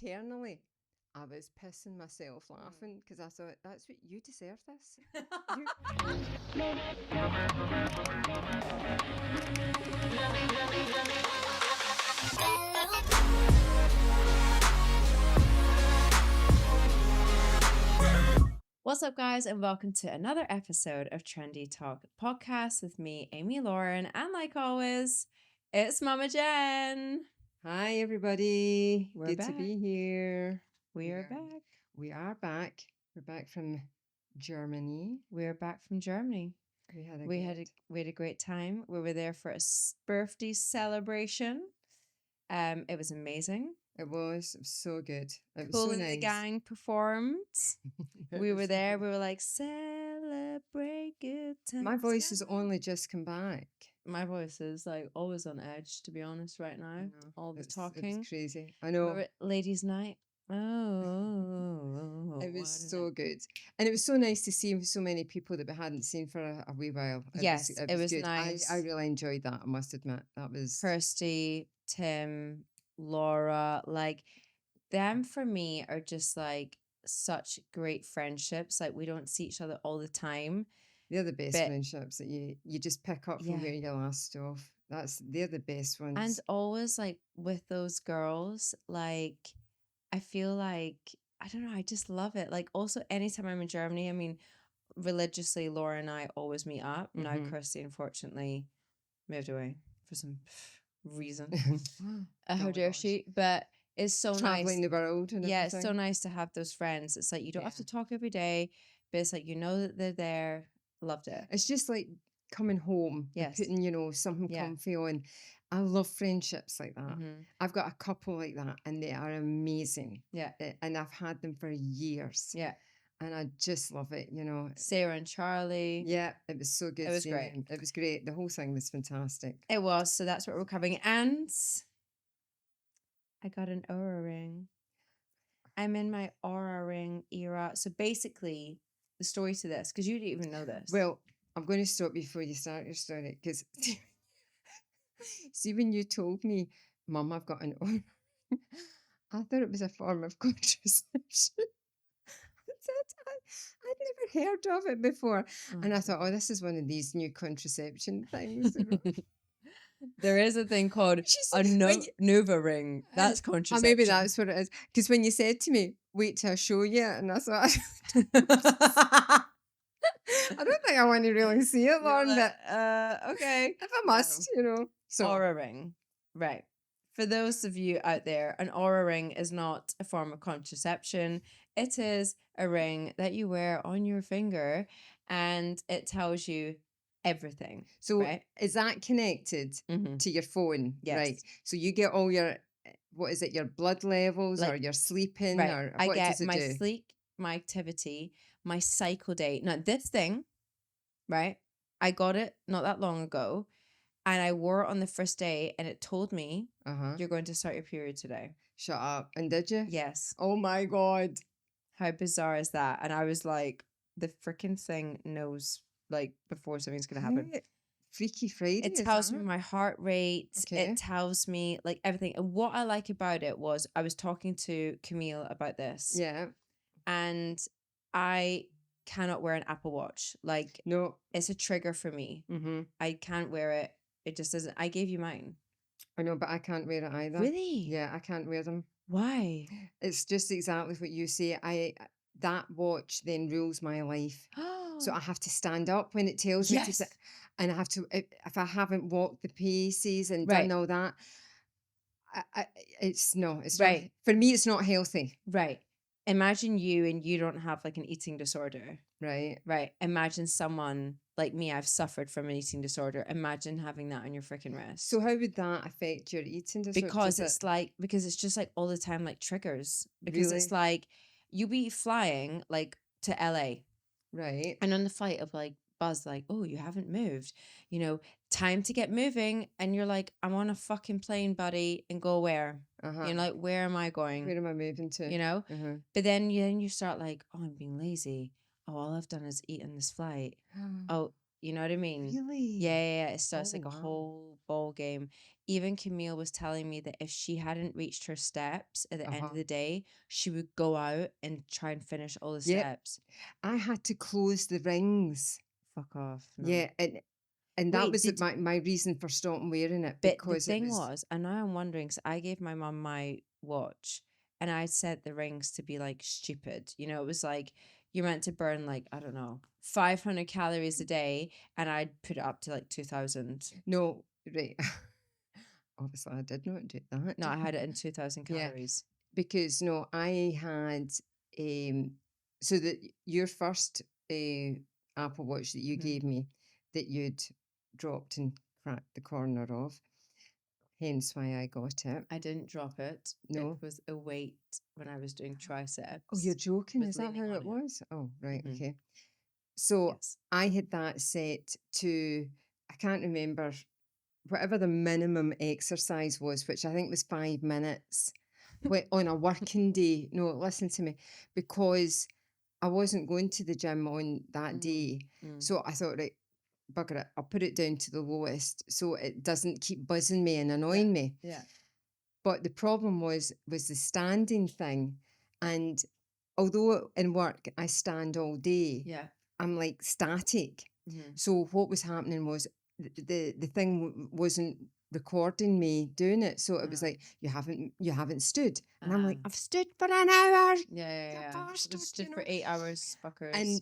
internally, I was pissing myself laughing because I thought, that's what you deserve this. You- What's up, guys, and welcome to another episode of Trendy Talk podcast with me, Amy Lauren, and like always, it's Mama Jen. Hi, everybody. We're Good back. to be here. We are back. We are back. We're back from Germany. We're back from Germany. We had a great time. We were there for a birthday celebration. It was amazing. It was so good. It was Cool so and nice. the Gang performed. We were so there. good. We were like, celebrate good times. My voice has only just come back. My voice is like always on edge, to be honest, right now. All the talking. It's crazy. I know. Remember ladies' night. Oh, it was so good. And it was so nice to see so many people that we hadn't seen for a wee while. It was good. nice. I really enjoyed that, I must admit. That was Kirsty, Tim, Laura, like them for me are just like such great friendships. Like we don't see each other all the time. They're the best friendships that you just pick up from where you last off. They're the best ones. And always like with those girls, like I feel like, I don't know, I just love it. Like also anytime I'm in Germany, I mean, religiously, Laura and I always meet up. Now Kirsty unfortunately moved away for some reason. How dare she? But it's so traveling nice. the world and yeah, everything. It's so nice to have those friends. It's like you don't have to talk every day, but it's like you know that they're there. Loved it. It's just like coming home, and putting, something comfy on. I love friendships like that. I've got a couple like that, and they are amazing. Yeah. And I've had them for years. Yeah. And I just love it, Sarah and Charlie. Yeah, it was so good. It was great. It was great. The whole thing was fantastic. It was. So that's what we're covering. And I got an Oura ring. I'm in my Oura ring era. So basically, the story to this, because you didn't even know this. Well, I'm going to stop you before you start your story, because see, when you told me, Mum, I've got an Oura, I thought it was a form of contraception. I'd never heard of it before. And I thought, oh, this is one of these new contraception things. There is a thing called a Nova ring. That's contraception. Maybe that's what it is. Because when you said to me, wait till I show you, and I thought, I don't think I want to really see it, Lauren, but okay. If I must, So Oura ring. Right. For those of you out there, an Oura ring is not a form of contraception. It is a ring that you wear on your finger, and it tells you everything. So is that connected to your phone? Yes. Right. So you get all your, what is it, your blood levels or your sleeping? Right. Or I what get does it my do? sleep, my activity, my cycle date. Now this thing, right? I got it not that long ago. And I wore it on the first day, and it told me, you're going to start your period today. Shut up. And did you? Yes. Oh, my God. How bizarre is that? And I was like, the freaking thing knows, like, before something's going to happen. Freaky Friday. It tells me my heart rate. Okay. It tells me, like, everything. And what I like about it was I was talking to Camille about this. Yeah. And I cannot wear an Apple Watch. Like, no, it's a trigger for me. I can't wear it. It just doesn't. I gave you mine. I know, but I can't wear it either. Really? Yeah, I can't wear them. Why? It's just exactly what you say. That watch then rules my life. So I have to stand up when it tells me to, and I have to, if I haven't walked the paces and done all that, it's not for me, it's not healthy. Right. Imagine you and you don't have like an eating disorder. Right. Right. Imagine someone like me, I've suffered from an eating disorder. Imagine having that on your freaking wrist. So how would that affect your eating disorder? Because it's just like all the time, like triggers. Because it's like you be flying like to LA. Right. And on the flight of like buzz, like, oh, you haven't moved, time to get moving. And you're like, I'm on a fucking plane, buddy, and go where? You're like, where am I going? Where am I moving to? But then you start like, oh, I'm being lazy. Oh, all I've done is eat on this flight. Oh, you know what I mean? Really? Yeah. It starts like a whole ball game. even Camille was telling me that if she hadn't reached her steps at the end of Uh-huh. the day, she would go out and try and finish all the Yep. steps. I had to close the rings. Fuck off. No. Yeah, and that Wait, was my reason for stopping wearing it but the because it thing was was, and now I'm wondering, because I gave my mum my watch and I set the rings to be like stupid. You know, it was like you're meant to burn like, I don't know, 500 calories a day. And I'd put it up to like 2000. no, right. Obviously, I did not do No, that. I had it in 2000 Yeah, calories. because no, I had so that your first Apple Watch that you Mhm. gave me that you'd dropped and cracked the corner of, hence why I got it. I didn't drop it. It No. was a weight when I was doing Oh, you're triceps. joking? Was Is that leaning how on it it. was? Oh, right, Hmm. okay. So Yes. I had that set to, I can't remember, whatever the minimum exercise was, which I think was 5 minutes on a working day. No, listen to me, because I wasn't going to the gym on that Mm-hmm. day. Mm. So I thought, right, bugger it, I'll put it down to the lowest so it doesn't keep buzzing me and Yeah. annoying me. Yeah. But the problem was the standing thing. And although in work I stand all day, Yeah. I'm like static. Mm-hmm. So what was happening was the thing wasn't recording me doing it. So it was like, you haven't stood. And I'm like, I've stood for an hour. Yeah, yeah, You yeah. bastard, Just stood for 8 hours, fuckers. And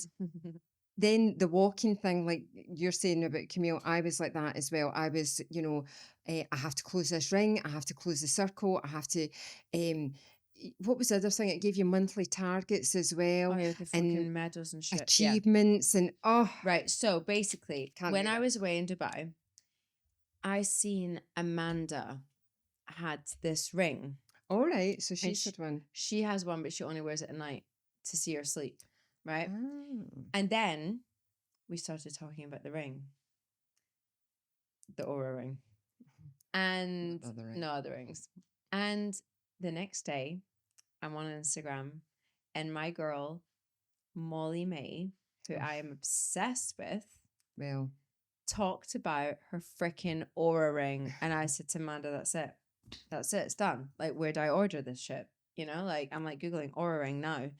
then the walking thing, like you're saying about Camille, I was like that as well. I was, I have to close this ring. I have to close the circle. I have to, what was the other thing? It gave you monthly targets as Oh well yeah, the and fucking medals and shit. Yeah. achievements and, oh, Right. So basically, can't when do I it. was away in Dubai, I seen Amanda had this ring. All right. So And she's had one. she has one, but she only wears it at night to see her sleep. Right. Ah. And then we started talking about the ring, the aura ring. And Not the other ring. no other rings. And the next day, I'm on Instagram, and my girl, Molly May, who Oh, I am obsessed with, well, talked about her freaking aura ring. And I said to Amanda, that's it. That's it. It's done. Like, where do I order this shit? You know, like, I'm like Googling aura ring now.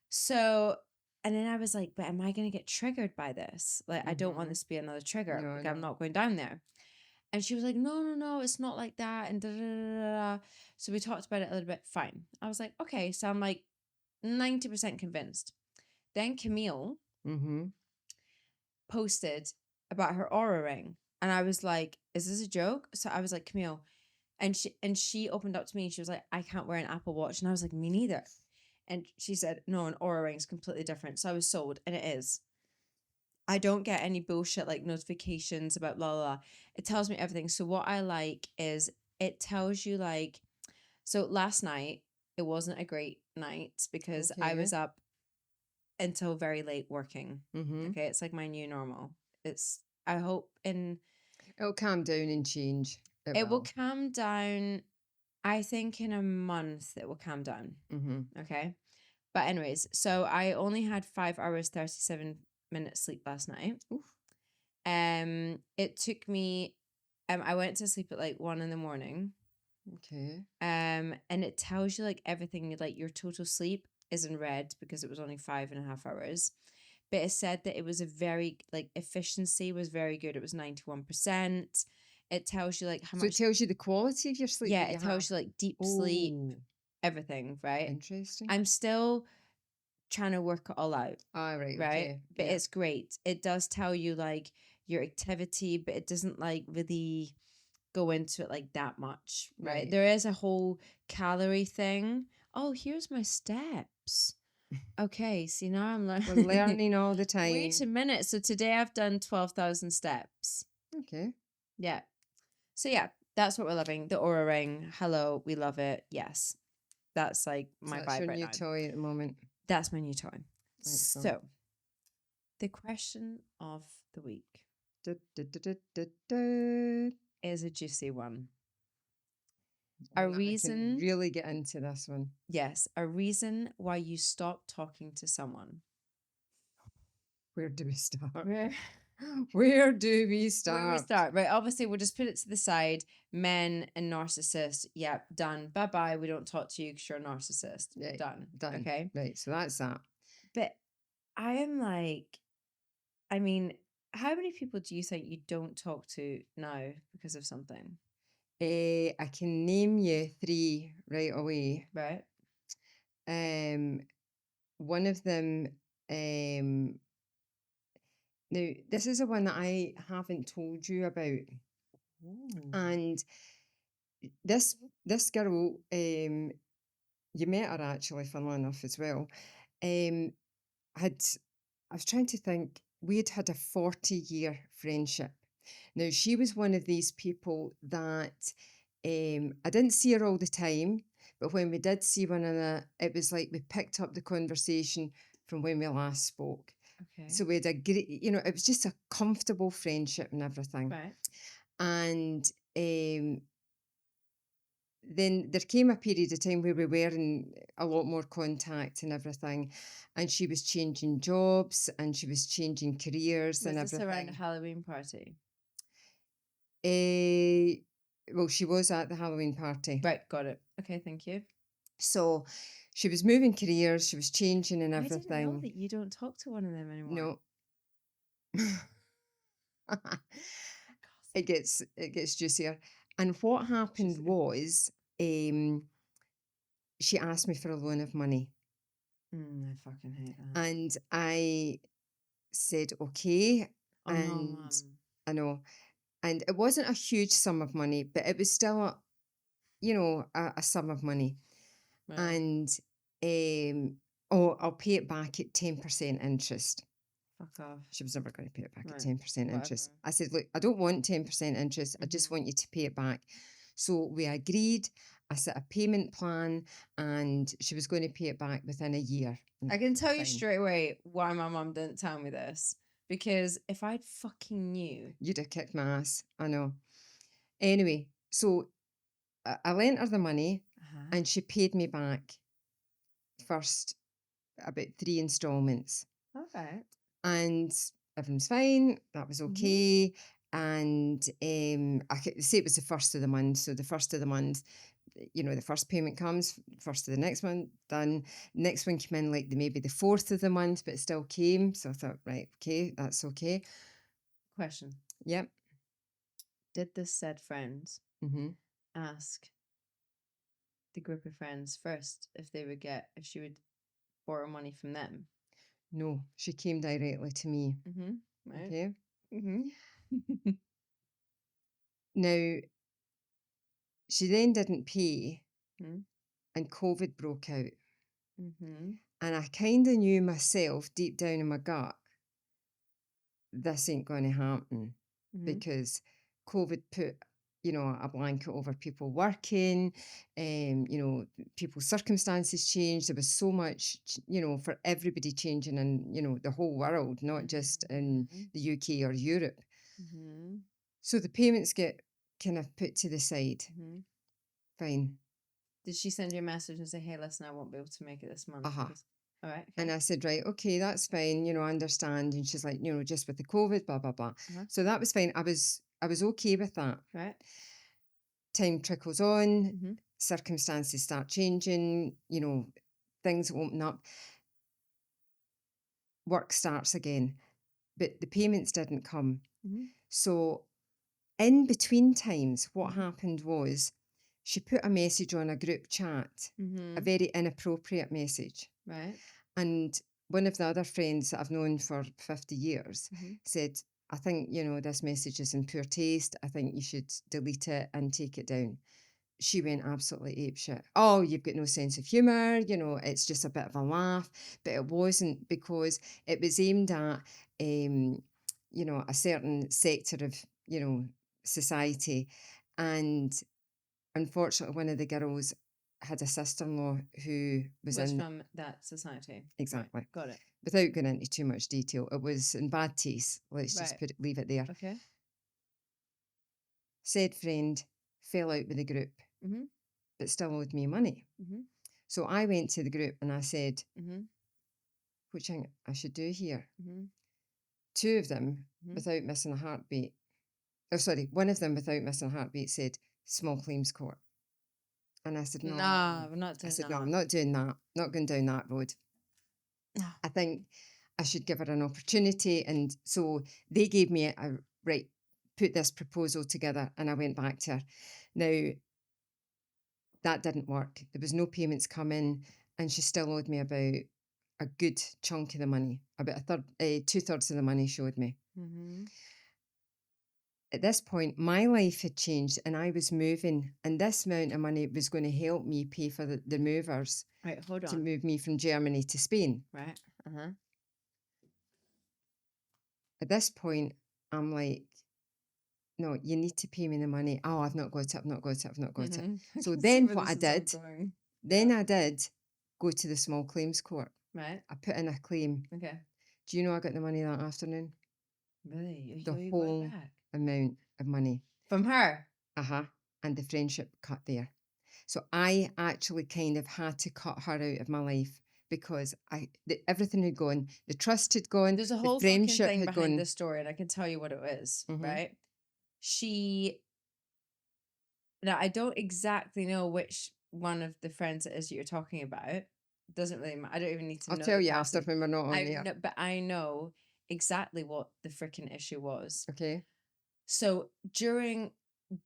So, and then I was like, but am I going to get triggered by this? Like, I don't want mhm. this to be another trigger. No, Like, I'm no. not going down there. And she was like, no, no, no, it's not like that. And da, da, da, da, da. So we talked about it a little bit. Fine. I was like, okay. So I'm like 90% convinced. Then Camille Mm-hmm. posted about her aura ring. And I was like, is this a joke? So I was like, Camille. And she opened up to me and she was like, I can't wear an Apple Watch. And I was like, me neither. And she said, no, an aura ring is completely different. So I was sold, and it is. I don't get any bullshit like notifications about blah, blah, blah. It tells me everything. So what I like is it tells you like, so last night, it wasn't a great night because I Okay. was up until very late working. Mm-hmm. Okay. It's like my new normal. I hope It'll calm down and change. It it will will. calm down. I think in a month it will calm down. Mm-hmm. Okay. But anyways, so I only had 5 hours, 37 minutes sleep last night. Oof. It took me, I went to sleep at like 1 in the morning. Okay. And it tells you like everything, like your total sleep is in red because it was only 5.5 hours. But it said that it was a very, like, efficiency was very good. It was 91%. It tells you like how So it much, tells you the quality of your sleep yeah, that you it have. tells you like deep sleep, Oh, everything, right? interesting. I'm still trying to work it all out, All right. right? Okay. But Yeah. it's great. It does tell you like your activity, but it doesn't like really go into it like that much, right? Right. There is a whole calorie thing. Oh, here's my steps. Okay, see now I'm We're learning. learning all the Wait a time. minute. So today I've done 12,000 steps. Okay. Yeah. So yeah, that's what we're loving. The aura ring. Hello, we love it. Yes. That's like So my that's vibe your right new now. toy at the moment. That's my new toy. Excellent. So, the question of the week Du, du, du, du, du, du. is a juicy one. I A can reason, really get into this one. yes, a reason why you stopped talking to someone. Where do we start? Where do we Where we start? start? Right. Obviously, we'll just put it to the side. Men and narcissists. Yep. Done. Bye bye. We don't talk to you because you're a narcissist. Right, Done. done. Okay. Right, so that's that. But I am like, I mean, how many people do you think you don't talk to now because of something? I can name you 3 right away. Right. One of them, um, now this is the one that I haven't told you about, Ooh. and this girl, you met her actually, funnily enough as well. Um, had I was trying to think, we had had a 40-year friendship. Now she was one of these people that I didn't see her all the time, but when we did see one another, it was like we picked up the conversation from when we last spoke. Okay. So we had a great, it was just a comfortable friendship and everything. Right. And then there came a period of time where we were in a lot more contact and everything. And she was changing jobs and she was changing careers and Was this around a everything. Halloween party? Well, she was at the Halloween party. Right. Got it. Okay. Thank you. So she was moving careers, she was changing and I didn't know everything. that you don't talk to one of them anymore. No. Gossip. it gets juicier. And what happened Juicy. was she asked me for a loan of money. I fucking hate that. And I said, okay. Oh no, And mum. I know. And it wasn't a huge sum of money, but it was still a sum of money. Right. And oh, I'll pay it back at 10% interest. Fuck off. She was never going to pay it back at Right. 10% interest. Whatever. I said, look, I don't want 10% interest. I just want you to pay it back. So we agreed. I set a payment plan and she was going to pay it back within a year. I can tell you Fine. straight away why my mum didn't tell me this. Because if I'd fucking knew. You'd have kicked my ass. I know. Anyway, so I lent her the money and she paid me back first about 3 installments. Okay. And everything's fine. That was okay. And I could say it was the first of the month. So the first of the month, the first payment comes, first of the next month, done. Next one came in like maybe the fourth of the month, but it still came. So I thought, right, okay, that's okay. Question. Yep. Did this said friend Mm-hmm. ask the group of friends first if she would borrow money from them? No, she came directly to me. Right. Okay. Now, she then didn't pay and COVID broke out. And I kind of knew myself deep down in my gut, this ain't going to happen because COVID put, a blanket over people working, people's circumstances changed. There was so much, for everybody changing in, the whole world, not just in the UK or Europe. So the payments get kind of put to the side. Fine. Did she send you a message and say, hey, listen, I won't be able to make it this month? Uh-huh. All right. Okay. And I said, right, okay, that's fine. I understand. And she's like, just with the COVID, blah, blah, blah. So that was fine. I was okay with that. Right. Time trickles on, circumstances start changing, things open up, work starts again, but the payments didn't come. So in between times, what happened was she put a message on a group chat, a very inappropriate message. Right. And one of the other friends that I've known for 50 years said, I think, this message is in poor taste. I think you should delete it and take it down. She went absolutely apeshit. Oh, you've got no sense of humour, it's just a bit of a laugh. But it wasn't, because it was aimed at, a certain sector of, society. And unfortunately, one of the girls had a sister-in-law who was from that society. Exactly. Right. Got it. Without going into too much detail, it was in bad taste. Let's just leave it there. Okay. Said friend fell out with the group, but still owed me money. So I went to the group and I said, what do you think I should do here? two of them, Mhm. without missing a heartbeat, oh, sorry, one of them without missing a heartbeat said, small claims court. And I said, no. Nah, we're not I doing said, no, I'm that. not doing that. Not going down that road. No. I think I should give her an opportunity. And so they gave me a right, put this proposal together, and I went back to her. Now, that didn't work. There was no payments coming, and she still owed me about a good chunk of the money, about a third, 2/3 of the money she owed me. Mhm. At this point, my life had changed and I was moving, and this amount of money was going to help me pay for the movers Right, hold to on. move me from Germany to Spain. Right. Uh-huh. At this point, I'm like, no, you need to pay me the money. Oh, I've not got it. I've not got it. I've not got it. I So can see then where what I this is all did, going. then I did go to the small claims court. Right. I put in a claim. Okay. Do you know I got the money that afternoon? Really? The You got it whole back? amount of money. From her? Uh-huh. And the friendship cut there. So I actually kind of had to cut her out of my life because everything had gone. The trust had gone. There's a The whole fucking friendship thing had behind gone. this story, and I can tell you what it is, Hmm. right? She Now I don't exactly know which one of the friends it is that you're talking about. Doesn't really matter. I don't even need to I'll know tell the you after person. when we're not on I there. know, but I know exactly what the freaking issue was. Okay. So during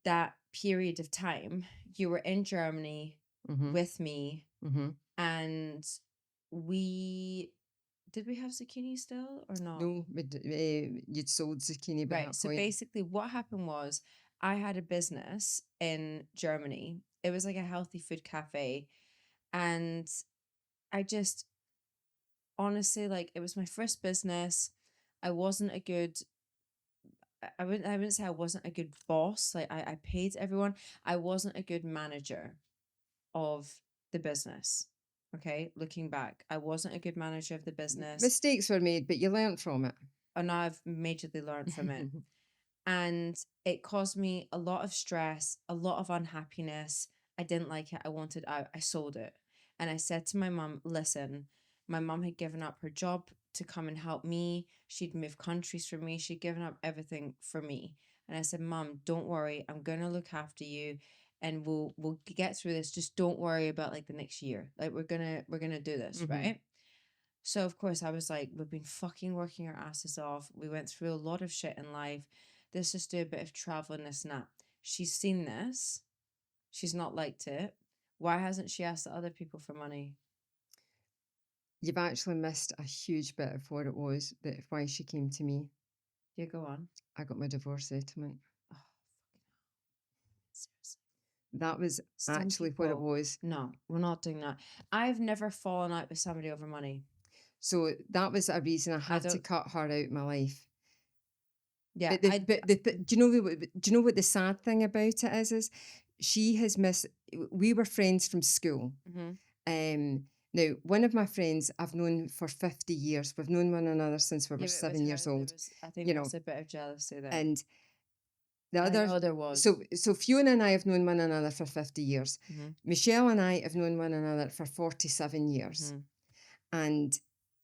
that period of time, you were in Germany Mm-hmm. with me, Mm-hmm. and we did we have zucchini still or not? No, you'd sold zucchini by Right. that So point. basically, what happened was I had a business in Germany. It was like a healthy food cafe. And I just honestly, like, it was my first business. I wasn't a good, I wouldn't say I wasn't a good boss. Like, I paid everyone. I wasn't a good manager of the business. Okay. Looking back, I wasn't a good manager of the business. Mistakes were made, but you learnt from it. And now I've majorly learned from it. And it caused me a lot of stress, a lot of unhappiness. I didn't like it. I wanted out. I sold it. And I said to my mum, listen, my mum had given up her job to come and help me. She'd moved countries for me. She'd given up everything for me. And I said, Mum, don't worry. I'm gonna look after you and we'll get through this. Just don't worry about like the next year. Like we're gonna do this, Mm-hmm. right? So of course I was like, we've been fucking working our asses off. We went through a lot of shit in life. Let's just do a bit of travel and this and that. She's seen this. She's not liked it. Why hasn't she asked the other people for money? You've actually missed a huge bit of what it was, that why she came to me. Yeah, go on. I got my divorce settlement. Oh, seriously. That was Some actually what it people, was. no, we're not doing that. I've never fallen out with somebody over money. So that was a reason I I had to don't, cut her out of my life. yeah, But do you know what the sad thing about it is? Is she has missed. We were friends from school. mhm. Now one of my friends I've known for 50 years. We've known one another since we were Yeah, but with 7 years her, there old. was, I think You there know, was a bit of jealousy there. and the I other. know there was. So Fiona and I have known one another for 50 years. Mm-hmm. Michelle and I have known one another for 47 years. Mm-hmm. And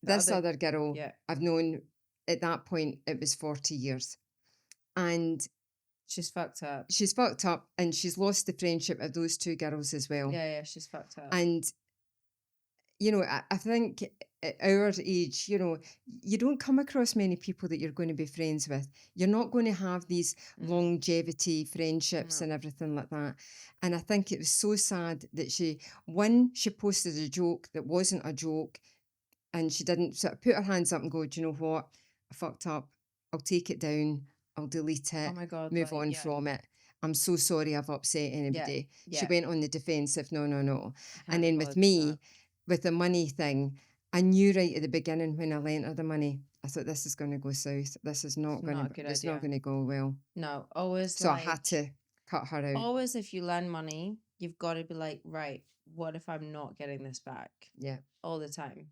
The this other, other girl yeah, I've known at that point, it was 40 years. And she's fucked up. she's fucked up and she's lost the friendship of those two girls as well. Yeah, she's fucked up. And, I think at our age, you don't come across many people that you're going to be friends with. You're not going to have these Mm-mm. longevity friendships No. and everything like that. And I think it was so sad that she posted a joke that wasn't a joke, and she didn't sort of put her hands up and go, do you know what? I fucked up. I'll take it down. I'll delete Oh it, my God, move like, on yeah, from it. I'm so sorry I've upset yeah, anybody. She yeah. went on the defensive, no, no, no. You And can't be then with bothered with that. me, with the money thing, I knew right at the beginning when I lent her the money, I thought this is going to go south. This is It's not going not a to, good it's not idea. going to go well. No, always So I had like, to cut her out. always if you lend money, you've got to be like, right, what if I'm not getting this back? Yeah. All the time.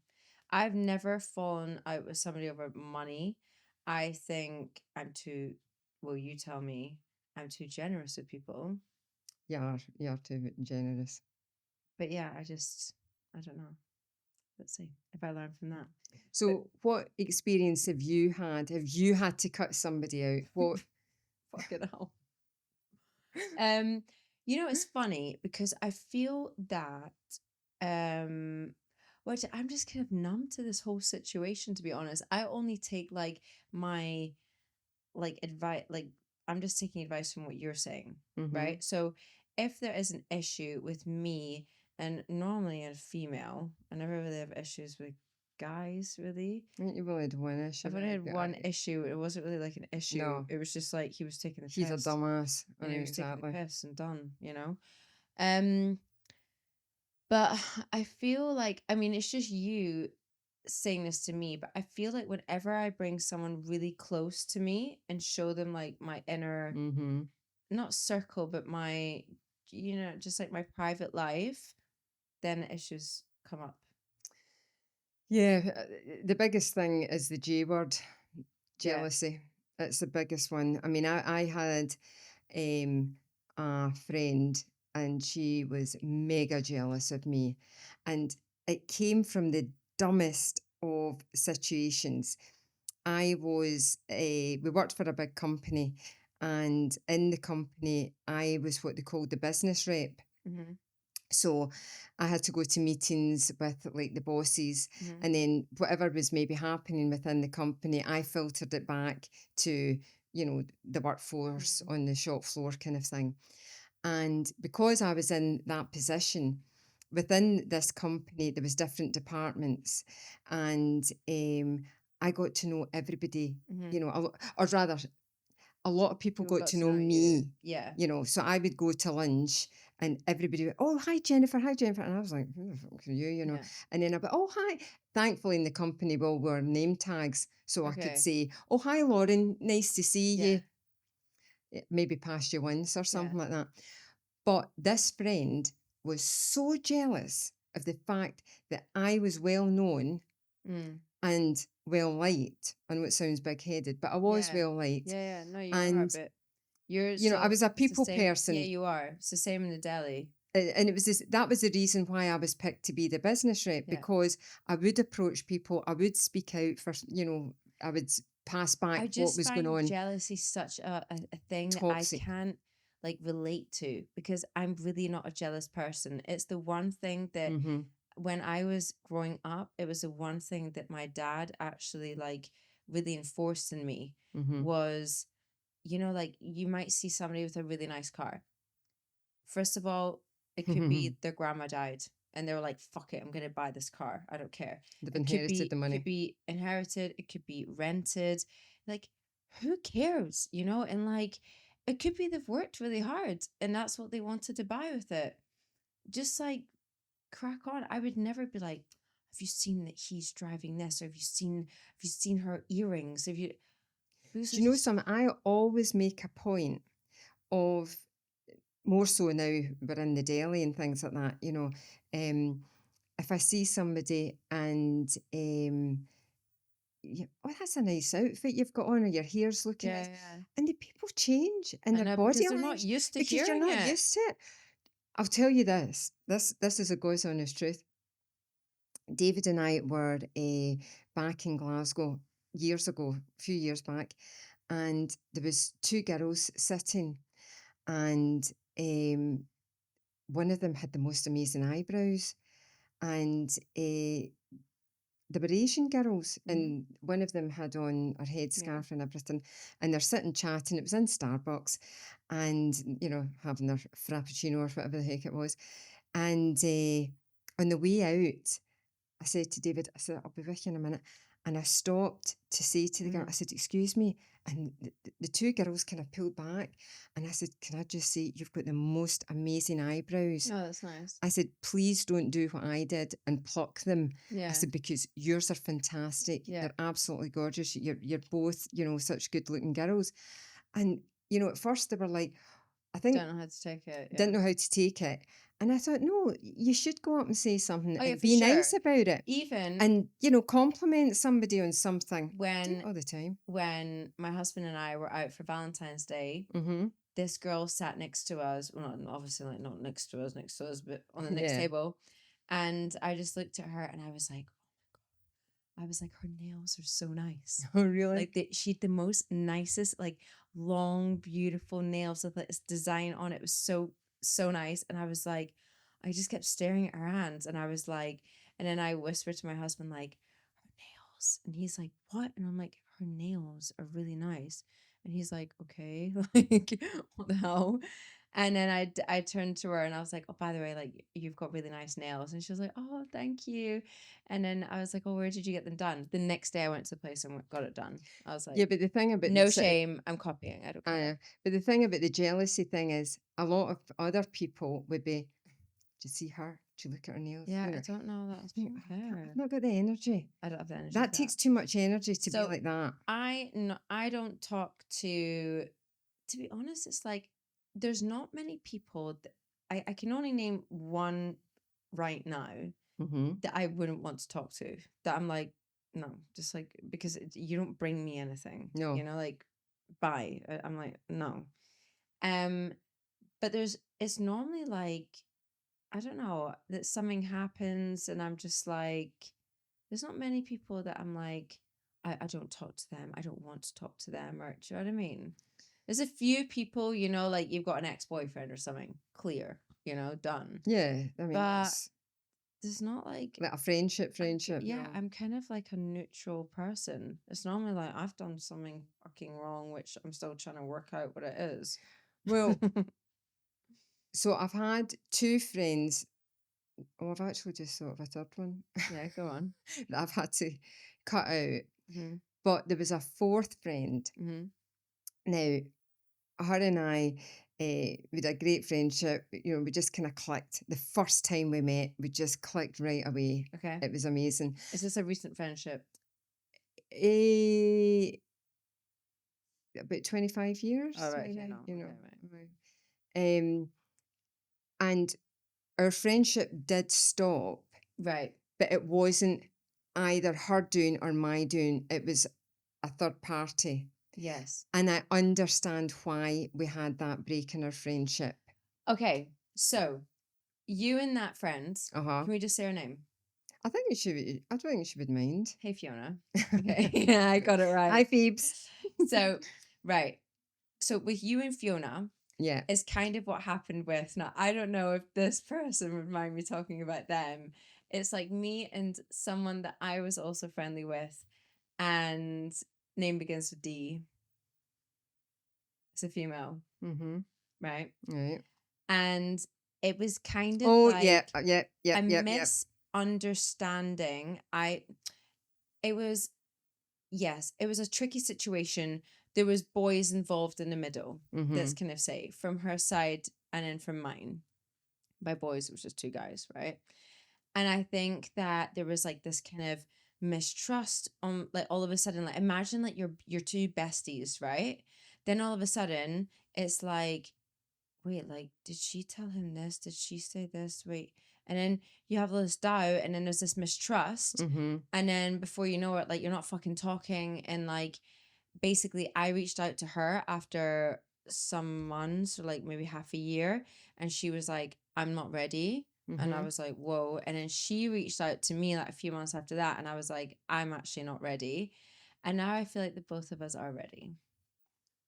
I've never fallen out with somebody over money. I think I'm too, well, you tell me, I'm too generous with people. You are too generous. But yeah, I don't know. Let's see if I learn from that. But So, what experience have you had? Have you had to cut somebody out? What? fucking hell. Um, it's funny because I feel that which I'm just kind of numb to this whole situation, to be honest. I only take like my advice, like I'm just taking advice from what you're saying, Mm-hmm. right? So if there is an issue with me, and normally a female, I never really have issues with guys, really. I think you've only had one issue I've with only it, had but one issue. It wasn't really like an issue. no, It was just like he was taking the he's a piss, dumbass. and he was taking the Exactly. piss and done. Um, but I feel like, I mean, it's just you saying this to me, but I feel like whenever I bring someone really close to me and show them like my inner, Mm-hmm. not circle, but my, just like my private life, then issues come up. Yeah, the biggest thing is the J word, Yeah. jealousy. It's the biggest one. I mean, I had um, a friend and she was mega jealous of me. And it came from the dumbest of situations. We worked for a big company, and in the company, I was what they called the business rep. Mm-hmm. So I had to go to meetings with like the bosses, Mm-hmm. and then whatever was maybe happening within the company, I filtered it back to, the workforce Mm-hmm. on the shop floor kind of thing. And because I was in that position, within this company, there was different departments, and I got to know everybody, Mm-hmm. or rather, a lot of people People got got to to know know you. me, Yeah. so I would go to lunch and everybody would, oh, hi, Jennifer, hi, Jennifer. And I was like, who the fuck are you? Yeah. And then I'd be, oh, hi. Thankfully, in the company, we all wore name tags. So I could Okay. say, oh, hi, Lauren, nice to see Yeah. you. Maybe past you once or Yeah. something like that. But this friend was so jealous of the fact that I was well known Mm. and well liked, and what sounds big headed, but I was Yeah. well liked. Yeah. Yeah. No, you are, And but you're I so was a it's the people same. Yeah, person. you are. It's the same in the deli. And it was that was the reason why I was picked to be the business rep, Yeah. because I would approach people, I would speak out for, I would pass back I what just was going find on. jealousy such a thing that I Toxic. can't like relate to because I'm really not a jealous person. It's the one thing that Mm-hmm. when I was growing up, it was the one thing that my dad actually like really enforced in me Mm-hmm. was, like you might see somebody with a really nice car. First of all, it could be their grandma died and they were like, fuck it, I'm gonna buy this car. I don't care. They've It could inherited be the it could money. be inherited, it could be rented. Like, who cares? And like it could be they've worked really hard and that's what they wanted to buy with it. Just like crack on. I would never be like, have you seen that he's driving this? Or have you seen her earrings? Have you because Do it's you know just something? I always make a point of, more so now we're in the deli and things like that, if I see somebody and oh, that's a nice outfit you've got on, or your hair's looking yeah, nice. yeah. And the people change in I their know body because they're not language used to because you're hearing not it. used to it. I'll tell you this. This is a God's honest truth. David and I were back in Glasgow years ago, a few years back, and there was two girls sitting, and one of them had the most amazing eyebrows, and they were Asian girls, Mm-hmm. and one of them had on her Yeah. headscarf and everything, and they're sitting chatting. It was in Starbucks, and having their frappuccino or whatever the heck it was. And on the way out, I said to David, I said, I'll be with you in a minute. And I stopped to say to the girl, I Mm. said, excuse me. And the two girls kind of pulled back. And I said, can I just say, you've got the most amazing eyebrows. Oh, that's nice. I said, please don't do what I did and pluck them. I Yeah. said, because yours are fantastic. Yeah. They're absolutely gorgeous. You're both, such good looking girls. And, at first they were like, I think, Don't know how to take it. Yeah. didn't know how to take it. And I thought, no, you should go up and say something Oh yeah, and for be nice sure. about it. Even And, compliment somebody on something. Do it when all the time. when my husband and I were out for Valentine's Day, Mm-hmm. this girl sat next to us. Well, not obviously like not next to us, but on the next Yeah. table. And I just looked at her and I was like, her nails are so nice. Oh, really? Like she had the most nicest, like long, beautiful nails with this design on it. It was so nice. And I was like, I just kept staring at her hands, and I was like, and then I whispered to my husband, like, her nails. And he's like, what? And I'm like, her nails are really nice. And he's like, okay, like, what the hell? And then I turned to her and I was like, oh, by the way, like, you've got really nice nails. And she was like, oh, thank you. And then I was like, oh, where did you get them done? The next day I went to the place and got it done. I was Yeah, like, but the thing about no shame. I'm copying. I don't I care. know. But the thing about the jealousy thing is a lot of other people would be, do you see her? Do you look at her nails? Yeah, You I know, don't know that. I I think don't I've care. not got the energy. I don't have the energy That for that. takes too much energy to be So like that. I don't talk to be honest, it's like there's not many people that I can only name one right now Mm-hmm. that I wouldn't want to talk to. That I'm like, no, just like because you don't bring me anything, No. like bye. I'm like, no. Um, but it's normally like, I don't know, that something happens and I'm just like, there's not many people that I'm like, I don't talk to them. I don't want to talk to them. Or, do you know what I mean? There's a few people, like you've got an ex-boyfriend or something, clear, done. Yeah, I mean But that's there's not like, like a friendship, yeah, no. I'm kind of like a neutral person. It's normally like I've done something fucking wrong, which I'm still trying to work out what it is. Well, so I've had two friends. Oh, I've actually just thought of a third one Yeah, go on. that I've had to cut out. Mm-hmm. But there was a fourth friend. Mm-hmm. Now, her and I, we had a great friendship. We just kind of clicked. The first time we met, we just clicked right away. Okay. It was amazing. Is this a recent friendship? Eh, about 25 Oh, years, right. Okay, maybe, no. Okay, right. Um, and our friendship did stop, Right. but it wasn't either her doing or my doing. It was a third party. Yes. And I understand why we had that break in our friendship. Okay. So you and that friend, Uh-huh. can we just say her name? I don't think she would mind. Hey, Fiona. Okay. Yeah, I got it Hi, right. Phoebes. So, right. So with you and Fiona Yeah. is kind of what happened with, now I don't know if this person would mind me talking about them. It's like me and someone that I was also friendly with, and name begins with D. It's a female, Mm-hmm. right? Right. And it was kind of Oh, yeah, like a yeah. misunderstanding. It was, yes, it was a tricky situation. There was boys involved in the middle. Mm-hmm. That's kind of say from her side and then from mine. By boys, it was just two guys, right? And I think that there was like this kind of mistrust on, like, all of a sudden, like, imagine like your two besties, right? Then all of a sudden it's like, wait, like, did she tell him this? Did she say this? Wait. And then you have all this doubt, and then there's this mistrust. Mm-hmm. And then before you know it, like, you're not fucking talking. And like, basically, I reached out to her after some months, or like maybe half a year. And she was like, I'm not ready. And I Mm-hmm. was like, whoa. And then she reached out to me like a few months after that. And I was like, I'm actually not ready. And now I feel like the both of us are ready,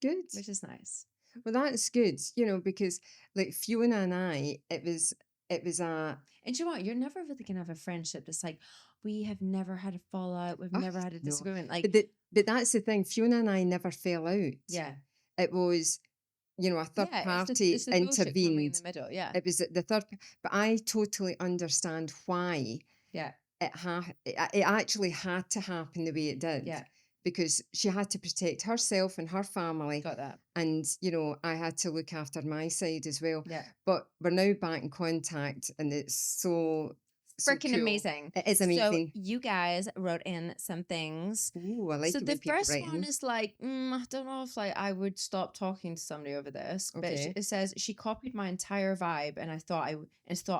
Good. which is nice. Well, that's good, because like Fiona and I, it was a And you know what? You're never really gonna have a friendship that's like, we have never had a fallout, we've oh, never had a no. disagreement. Like, But that's the thing. Fiona and I never fell out. yeah, It was, a third yeah, it's party the bullshit coming in the intervened. middle. Yeah, It was the third, but I totally understand why yeah, it actually had to happen the way it did, yeah. because she had to protect herself and her family, Got that. and I had to look after my side as well. Yeah, But we're now back in contact, and it's so freaking cool. amazing. It is So amazing. you guys wrote in some things. Ooh, I So like it the when people first write one in. is like, I don't know if like I would stop talking to somebody over this, but Okay. it says she copied my entire vibe, and I thought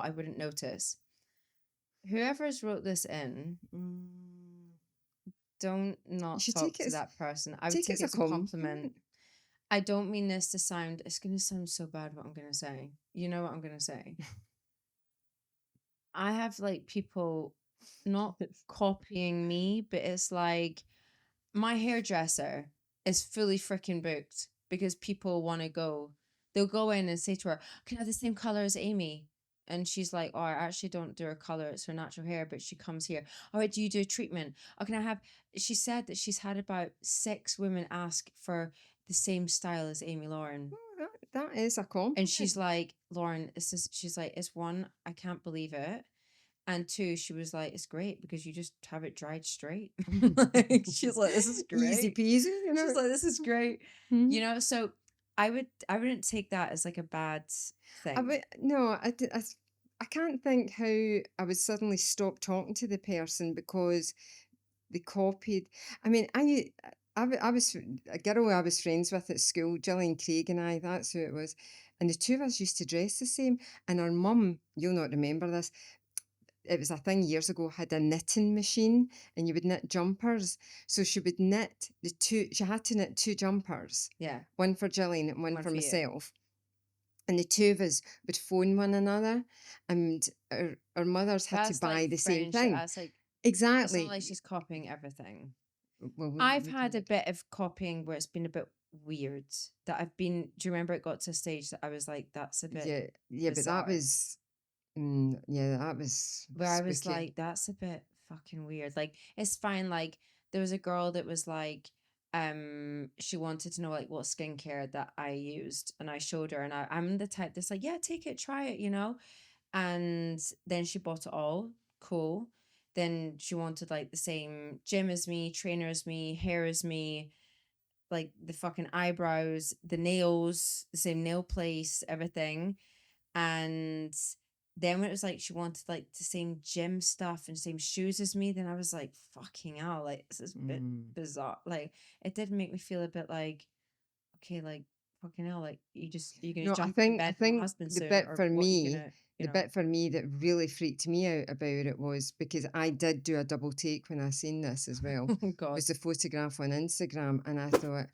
I wouldn't notice. Whoever's wrote this in, Mm, don't you not should talk to that person. I would take it take as it a as a compliment. compliment. I don't mean this to sound, it's going to sound so bad what I'm going to say. You know what I'm going to say? I have like people not copying me, but it's like my hairdresser is fully freaking booked because people want to go. They'll go in and say to her, "Can I have the same color as Amy?" And she's like, "Oh, I actually don't do her color. It's her natural hair." But she comes here. "All right, do you do a treatment? Oh, can I have?" She said that she's had about 6 women ask for the same style as Amy Lauren. Oh, that is a And she's compliment. like, "Lauren, she's like, it's one, I can't believe it. And two, she was like, it's great because you just have it dried straight." Like, she's like, "This is Easy great." peasy, She's like, "This is great." Mhm. So I wouldn't take that as like a bad I thing. would no, I can't think how I would suddenly stop talking to the person because they copied. I mean, I was a girl I was friends with at school, Gillian Craig and I, that's who it was. And the two of us used to dress the same. And our mum, you'll not remember this, it was a thing years ago, had a knitting machine and you would knit jumpers. So she would knit she had to knit two jumpers, Yeah. one for Gillian and one One for for you. myself. And the two of us would phone one another, and our mothers had to That's like buy the same friendship. thing. That's like, it's not like Exactly. she's copying everything. Well, I've we do had a that. bit of copying where it's been a bit weird. That I've been, do you remember it got to a stage that I was like, that's a bit Yeah, yeah, but that bizarre? was, yeah, that was Where I was spooky. like, that's a bit fucking weird. Like, it's fine. Like, there was a girl that was like, she wanted to know like what skincare that I used, and I showed her, and I'm the type that's like, yeah, take it, try it. And then she bought it all. Cool. Then she wanted like the same gym as me, trainer as me, hair as me, like the fucking eyebrows, the nails, the same nail place, everything. And then when it was like she wanted like the same gym stuff and same shoes as me, then I was like, fucking hell, like this is a bit Mm. bizarre. Like, it did make me feel a bit like, okay, like fucking hell, like you're gonna No, jump in I bed with my think husband soon, or the know. bit for me that really freaked me out about it was because I did do a double take when I seen this as well. Oh God. Was the photograph on Instagram, and I thought,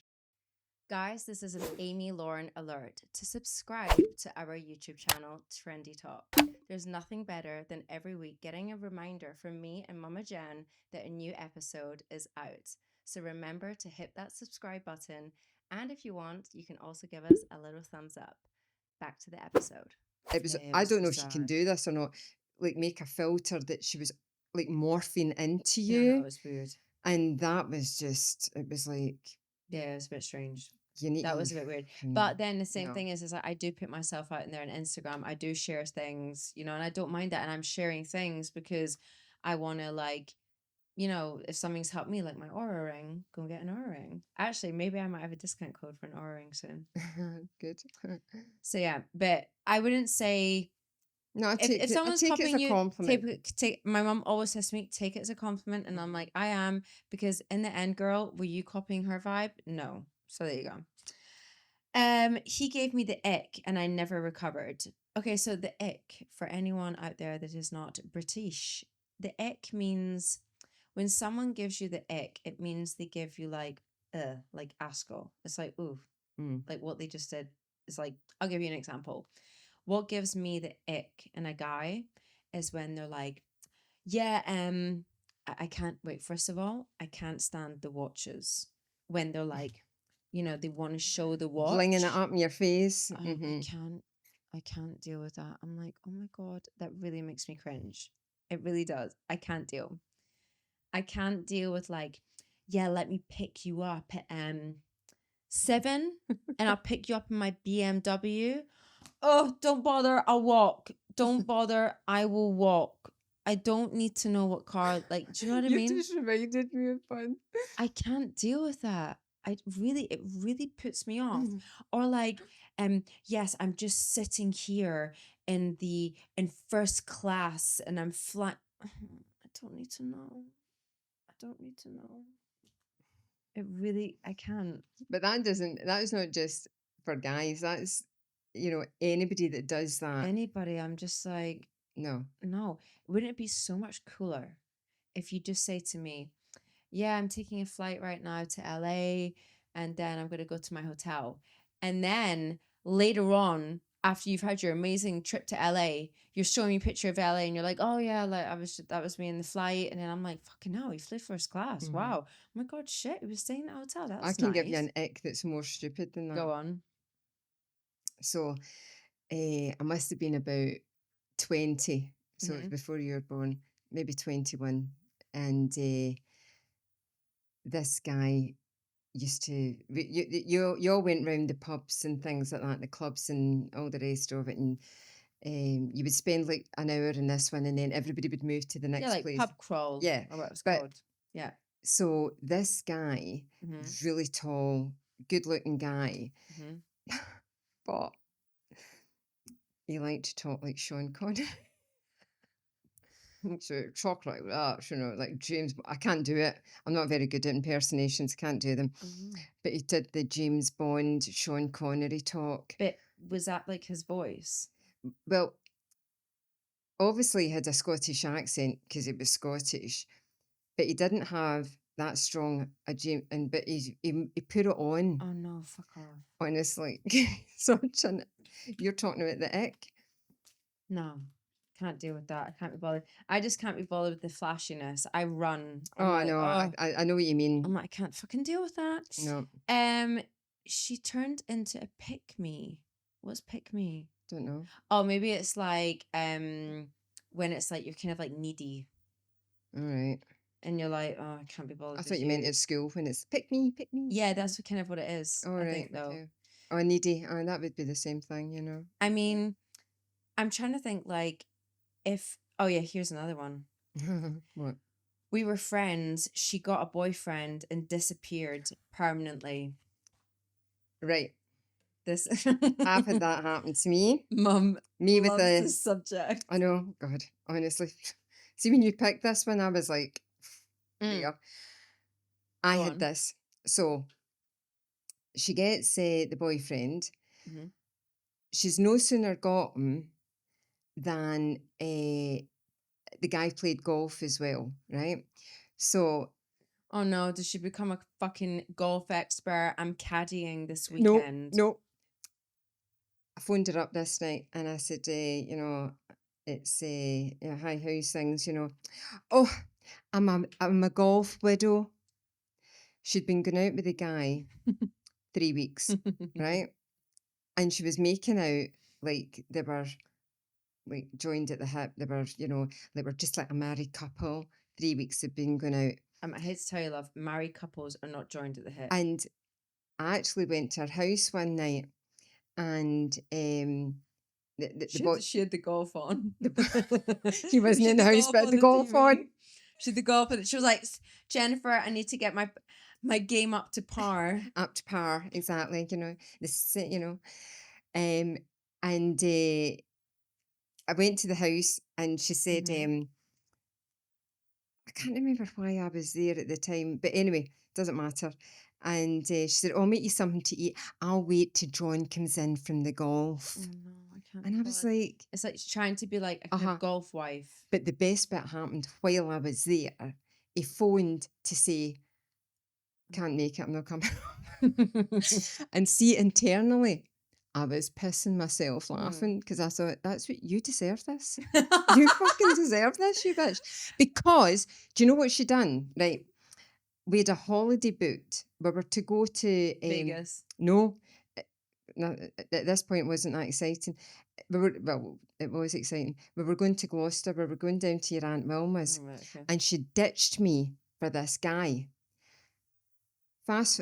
Guys, this is an Amy Lauren alert to subscribe to our YouTube channel, Trendy Talk. There's nothing better than every week getting a reminder from me and Mama Jen that a new episode is out. So remember to hit that subscribe button. And if you want, you can also give us a little thumbs up. Back to the episode. it was. Yeah, it I was don't know if she can bizarre. do this or not. Like make a filter that she was like morphing into Yeah, no, it you, was weird. and that was just. It was like Yeah, it was a bit strange. you need That to. was a bit weird. Mm, But then the same no. thing is like I do put myself out in there on Instagram. I do share things, and I don't mind that. And I'm sharing things because I want to like, if something's helped me, like my aura ring, go get an aura ring. Actually, maybe I might have a discount code for an aura ring soon. Good. So yeah, but I wouldn't say No, if I someone's take it as copying a you, compliment. take. My mom always says to me, take it as a compliment, and I'm Mhm. like, I am, because in the end, girl, were you copying her vibe? No. So there you go. He gave me the ick and I never recovered. Okay, so the ick, for anyone out there that is not British, the ick means when someone gives you the ick, it means they give you like asco. It's like, ooh, Mm. like what they just did. It's like, I'll give you an example. What gives me the ick in a guy is when they're like, yeah, I can't wait. First of all, I can't stand the watches when they're like, they want to show the Flinging it watch. up in your face. Oh, I can't deal with that. I'm like, oh my God, that really makes me cringe. It really does. I can't deal. I can't deal with like, yeah, let me pick you up at 7 and I'll pick you up in my BMW. Oh, don't bother. I'll walk. Don't bother. I will walk. I don't need to know what car. Like, do you know what I You mean? just reminded me of fun. I can't deal with that. It really puts me off. Mhm. Or like, yes, I'm just sitting here in first class and I'm flying. I don't need to know. I don't need to know. I can't. But that is not just for guys. That's, anybody that does that. Anybody, I'm just like, No. no. Wouldn't it be so much cooler if you just say to me, yeah, I'm taking a flight right now to LA and then I'm going to go to my hotel. And then later on, after you've had your amazing trip to LA, you're showing me a picture of LA and you're like, oh yeah, like that was me in the flight. And then I'm like, fucking hell, he flew first class. Mhm. Wow. Oh my God, shit. He was staying in a hotel. I That's can give you nice. an ick that's more stupid than that. Go on. So, I must have been about 20, so it's Hmm. before you were born, maybe 21. And this guy used to, you all went round the pubs and things like that, the clubs and all the rest of it. And you would spend like an hour in this one, and then everybody would move to the Yeah, next like place. pub crawl Yeah. or what it's But called. Yeah. so this guy, Hmm. really tall, good looking guy, Hmm. but he liked to talk like Sean Connery. So talk like that, you know, like James. I can't do it. I'm not very good at impersonations. Can't do them. Hmm. But he did the James Bond, Sean Connery talk. But was that like his voice? Well, obviously he had a Scottish accent because he was Scottish, but he didn't have that strong a James. And but he put it on. Oh no, fuck off. Honestly, such an. You're talking about the ick. No, can't deal with that. I can't be bothered. I just can't be bothered with the flashiness. I run. Oh, I'm I like, know. oh, I know what you mean. I'm like, I can't fucking deal with that. No, Um, she turned into a pick me. What's pick me? don't know. Oh, maybe it's like when it's like you're kind of like needy All right. and you're like, oh, I can't be I bothered thought with you meant you. at school when it's pick me, pick me. Yeah, that's kind of what it is. All I right. think though. Okay. Oh, needy. Oh, that would be the same thing, you know. I mean, I'm trying to think like if. Oh yeah, here's another one. What? We were friends. She got a boyfriend and disappeared permanently. Right. This I've had that happen to me. mum Me with loves the, this subject. I know, God, honestly. See, when you picked this one, I was like, Mm, there. I go had on. this. So she gets the boyfriend. Hmm. She's no sooner got him than the guy played golf as well, right? So, Oh no, does she become a fucking golf expert? I'm caddying this no, weekend. no. I phoned her up this night and I said, you know, it's hi, how's things, you know. Oh, I'm a golf widow. She'd been going out with a guy 3 weeks, right? And she was making out like they were like joined at the hip. They were, you know, they were just like a married couple. 3 weeks had been going out. I hate to tell you, love, married couples are not joined at the hip. And I actually went to her house one night and the boy, She had the golf on. he wasn't She in had the the house, golf but had on the the golf on. TV. She had the golf on. She was like, Jennifer, I need to get my game up to par. Up to par, exactly. You know, this, you know, and I went to the house and she said, Hmm. I can't remember why I was there at the time, but anyway, doesn't matter. And she said, "Oh, I'll make you something to eat. I'll wait till John comes in from the Oh golf." no, I can't And be I was bothered. like, It's like she's trying to be like a uh kind huh. of golf wife. But the best bit happened while I was there. He phoned to say, "Can't make it, I'm not coming." And see, internally, I was pissing myself Mm. laughing because I thought, that's what you deserve this. You fucking deserve this, you bitch. Because do you know what she done? Right. We had a holiday booked. We were to go to Vegas. no, uh, no, at this point it wasn't that exciting. We were well, it was exciting. We were going to Gloucester. We were going down to your Aunt Wilma's, Oh, right, okay. and she ditched me for this guy. Fast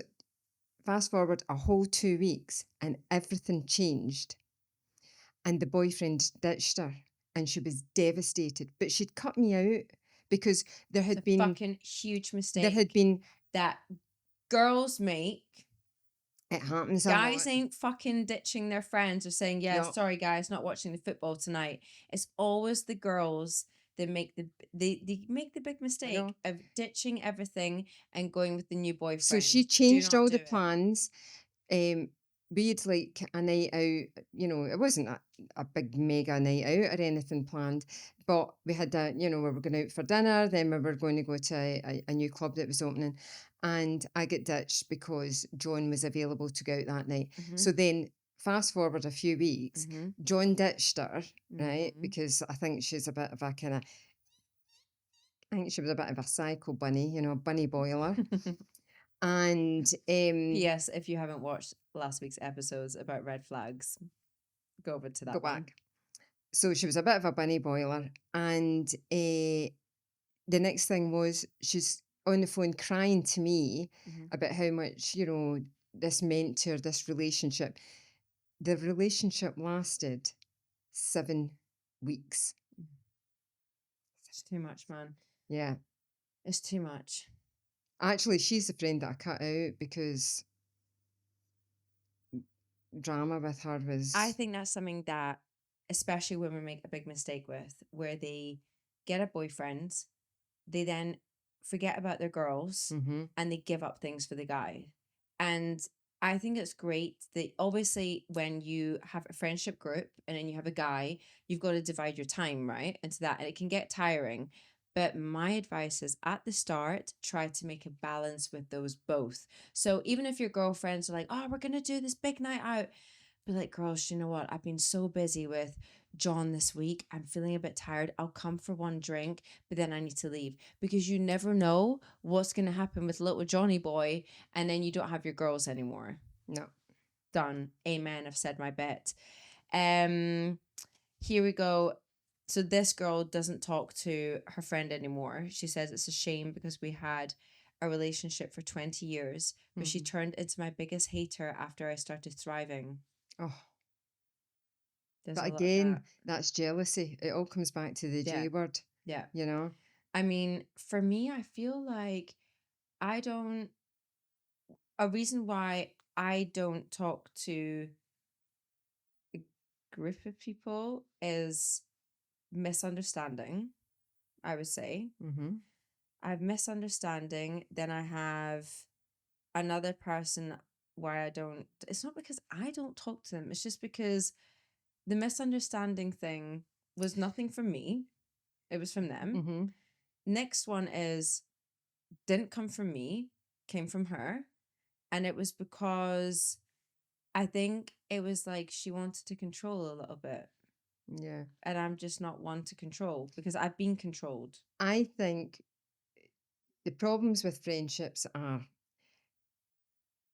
fast forward a whole 2 weeks, and everything changed. And the boyfriend ditched her, and she was devastated. But she'd cut me out because It's a fucking huge there had mistake been that girls make. it happens a Guys lot. ain't fucking ditching their friends or saying, yeah, No, sorry guys, not watching the football tonight. It's always the girls that make they make the big I mistake know. of ditching everything and going with the new So she boyfriend. Do changed not all do the it. plans. We had like a night out, you know, it wasn't a big mega night out or anything planned, but we had we were going out for dinner, then we were going to go to a new club that was opening. And I got ditched because John was available to go out that night. Hmm. So then Fast forward a few weeks, Mm-hmm. John ditched her, right? Mm-hmm. Because I think she's a bit of a kind of, I think she was a bit of a psycho bunny, you know, a bunny boiler. And P.S. If you haven't watched last week's episodes about red flags, go over to go that one. back. So she was a bit of a bunny boiler. And the next thing was she's on the phone crying to me Mm-hmm. about how much, you know, this meant to her, this relationship. The relationship lasted 7 weeks. It's too much, man. Yeah. It's too much. Actually, she's the friend that I cut out because drama with her I was. think that's something that, especially women make a big mistake with, where they get a boyfriend, they then forget about their girls Mm-hmm. and they give up things for the guy. And I think it's great that obviously when you have a friendship group and then you have a guy, you've got to divide your time, right, into that. And it can get tiring. But my advice is at the start, try to make a balance with those both. So even if your girlfriends are like, oh, we're going to do this big night out, be like, girls, you know what? I've been so busy with John this week. I'm feeling a bit tired. I'll come for one drink, but then I need to leave because you never know what's going to happen with little Johnny boy. And then you don't have your girls anymore. No. Done. Amen. I've said my bit. Here we go. So this girl doesn't talk to her friend anymore. She says it's a shame because we had a relationship for 20 years, but she Mm-hmm. turned into my biggest hater after I started thriving. Oh, There's but a lot of again, that. that's jealousy. It all comes back to the Yeah. J word, Yeah. you know? I mean, for me, I feel like I don't, a reason why I don't talk to a group of people is misunderstanding, I would say. Mm-hmm. I have misunderstanding, then I have another person where I don't, it's not because I don't talk to them, it's just because the misunderstanding thing was nothing from me, it was from them. Mm-hmm. Next one is didn't come from me, came from her. And it was because I think it was like she wanted to control a little bit. Yeah. And I'm just not one to control because I've been controlled. I think the problems with friendships are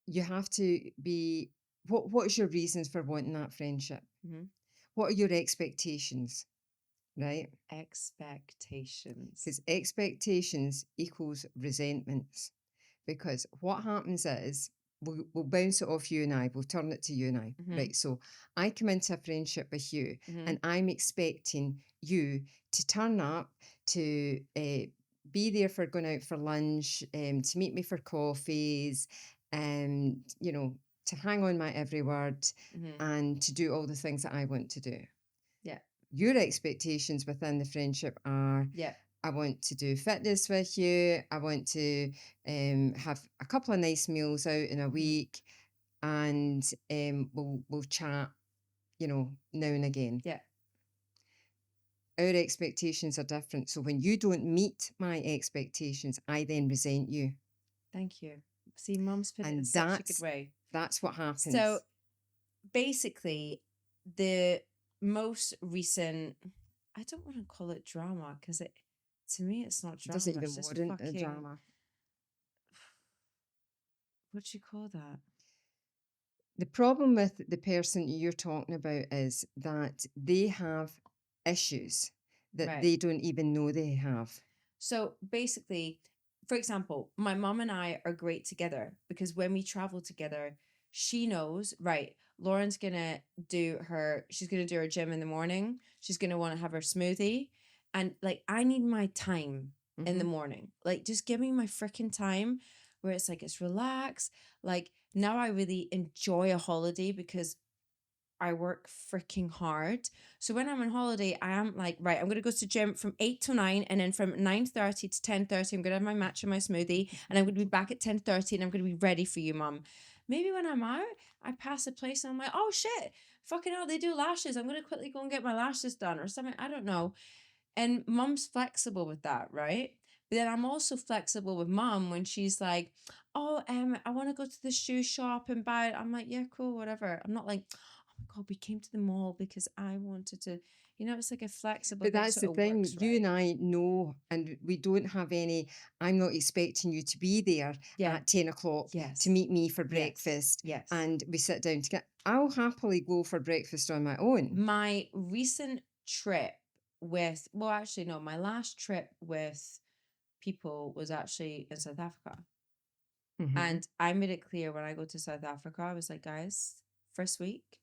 you have to be what's your reasons for wanting that friendship? Mm-hmm. What are your expectations? Right? Expectations. Because expectations equals resentments. Because what happens is we'll bounce it off you and I, we'll turn it to you and I. Mm-hmm. Right. So I come into a friendship with you Mm-hmm. and I'm expecting you to turn up, to be there for going out for lunch, to meet me for coffees, and, you know, to hang on my every word Mm-hmm. and to do all the things that I want to do. Yeah. Your expectations within the friendship are Yeah. I want to do fitness with you. I want to have a couple of nice meals out in a Mm-hmm. week, and we'll chat, you know, now and again. Yeah. Our expectations are different. So when you don't meet my expectations, I then resent you, Thank you. See, Mom's put it in and such a good way. that's what So happens. basically, the most recent, I don't want to call it drama because it, to me, it's not It doesn't drama. It's even just warrant a fucking, drama. what do you call that? The problem with the person you're talking about is that they have issues that Right. they don't even know they have. So basically, for example, my mom and I are great together because when we travel together, she knows, right, Lauren's gonna she's gonna do her gym in the morning. She's gonna want to have her smoothie. And like, I need my time in the Mm-hmm. morning. Like, just give me my freaking time where it's like, it's relaxed. Like, now I really enjoy a holiday because I work freaking hard. So when I'm on holiday, I am like, right, I'm gonna go to the gym from 8 to 9, and then from 9:30 to 10:30, I'm gonna have my matcha and my smoothie, and I'm gonna be back at 10:30 and I'm gonna be ready for you, Mum. Maybe when I'm out, I pass a place and I'm like, oh shit, fucking hell, they do lashes. I'm gonna quickly go and get my lashes done or something. I don't know. And Mum's flexible with that, right? But then I'm also flexible with Mum when she's like, oh, I want to go to the shoe shop and buy it. I'm like, yeah, cool, whatever. I'm not like, oh my God, we came to the mall because I wanted to, it's like a flexible, But that that's sort the of thing. works, You right? and I know, and we don't have any. I'm not expecting you to be there Yeah. at 10 o'clock to Yes. meet me for Yes. breakfast, Yes. and we sit down to get. I'll happily go for breakfast on my own. My recent trip with, well, actually, no, my last trip with people was actually in South Africa. Mm-hmm. And I made it clear when I go to South Africa, I was like, guys, first week,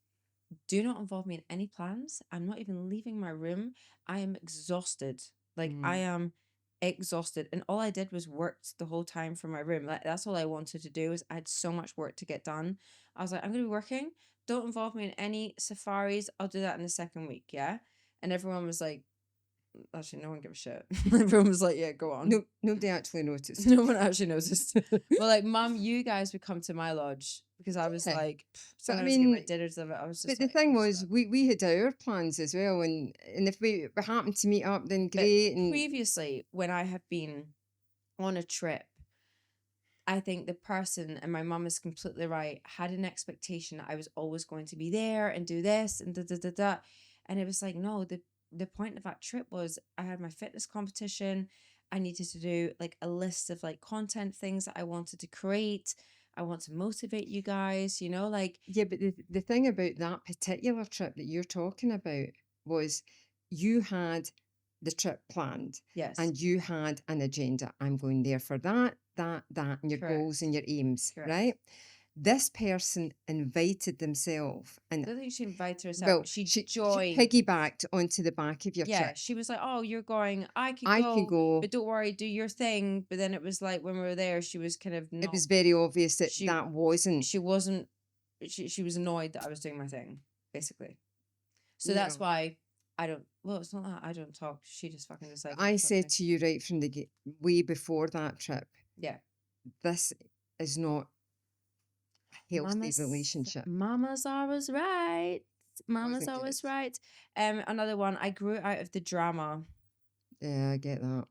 do not involve me in any plans. I'm not even leaving my room. I am exhausted. Like, I Mm. am exhausted. And all I did was worked the whole time from my room. Like, that's all I wanted to do. Was I had so much work to get done. I was like, I'm gonna be working. Don't involve me in any safaris. I'll do that in the second week. Yeah. And everyone was like, actually, no one gave a shit. Everyone was like, yeah, go on. No, nobody actually noticed. No one actually noticed. Well, like, Mum, you guys would come to my lodge because I was Yeah, like, but and I I was getting my mean, dinners of it. I was but just the like, thing I'm just was, done. we had our plans as well, and if we happened to meet up, then But great. And previously, when I have been on a trip, I think the person, and my mum is completely right, had an expectation that I was always going to be there and do this and da da da da. And it was like, no, the point of that trip was I had my fitness competition. I needed to do like a list of like content things that I wanted to create. I want to motivate you guys, like, yeah, but the thing about that particular trip that you're talking about was you had the trip planned yes, and you had an agenda. I'm going there for that, and your goals and correct, your aims, correct. right? This person invited themselves, I and don't think she invited herself. well, She she joined. piggybacked onto the back of your Yeah, trip. she was like, "Oh, you're going. I could I can go, go. but don't worry, do your thing." But then it was like when we were there, she was kind of It not. was very obvious that She that wasn't, she wasn't. She was annoyed that I was doing my thing, basically. So you that's know. why I don't. Well, it's not that I don't talk. She just fucking decided not I to talk to said me. to you right from the way before that trip, Yeah, this is not a healthy relationship. Mama's always right. Mama's Wasn't good. always right. Another one. I grew out of the drama. Yeah, I get that.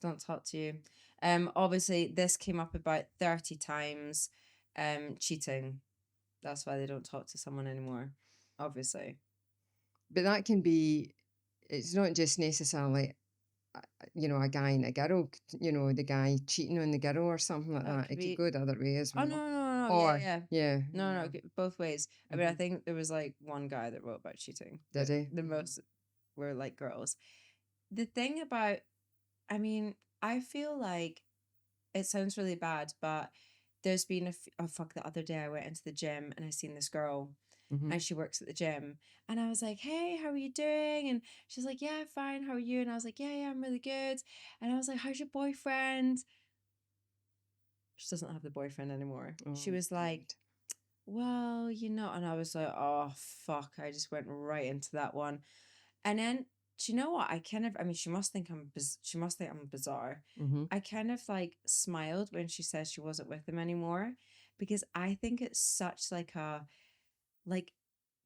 Don't talk to you. Obviously this came up about 30 times. Cheating. That's why they don't talk to someone anymore. Obviously. But that can be, it's not just necessarily, a guy and a girl, the guy cheating on the girl or something like That that. could It could be go the other way as oh no well. no no no yeah Or, yeah. yeah, No no both ways. I mean I hmm. think there was like one guy that wrote about cheating, Did but he? the most were like girls. The thing about I mean, I feel like it sounds really bad, but there's been oh fuck, the other day I went into the gym and I seen this girl Hmm. and she works at the gym. And I was like, hey, how are you doing? And she's like, yeah, fine. How are you? And I was like, yeah, I'm really good. And I was like, how's your boyfriend? She doesn't have the boyfriend anymore. Oh, She was like, God. well, and I was like, oh, fuck. I just went right into that one. And then, do you know what? I mean, she must think she must think I'm bizarre. Hmm. I kind of like smiled when she says she wasn't with him anymore because I think it's such like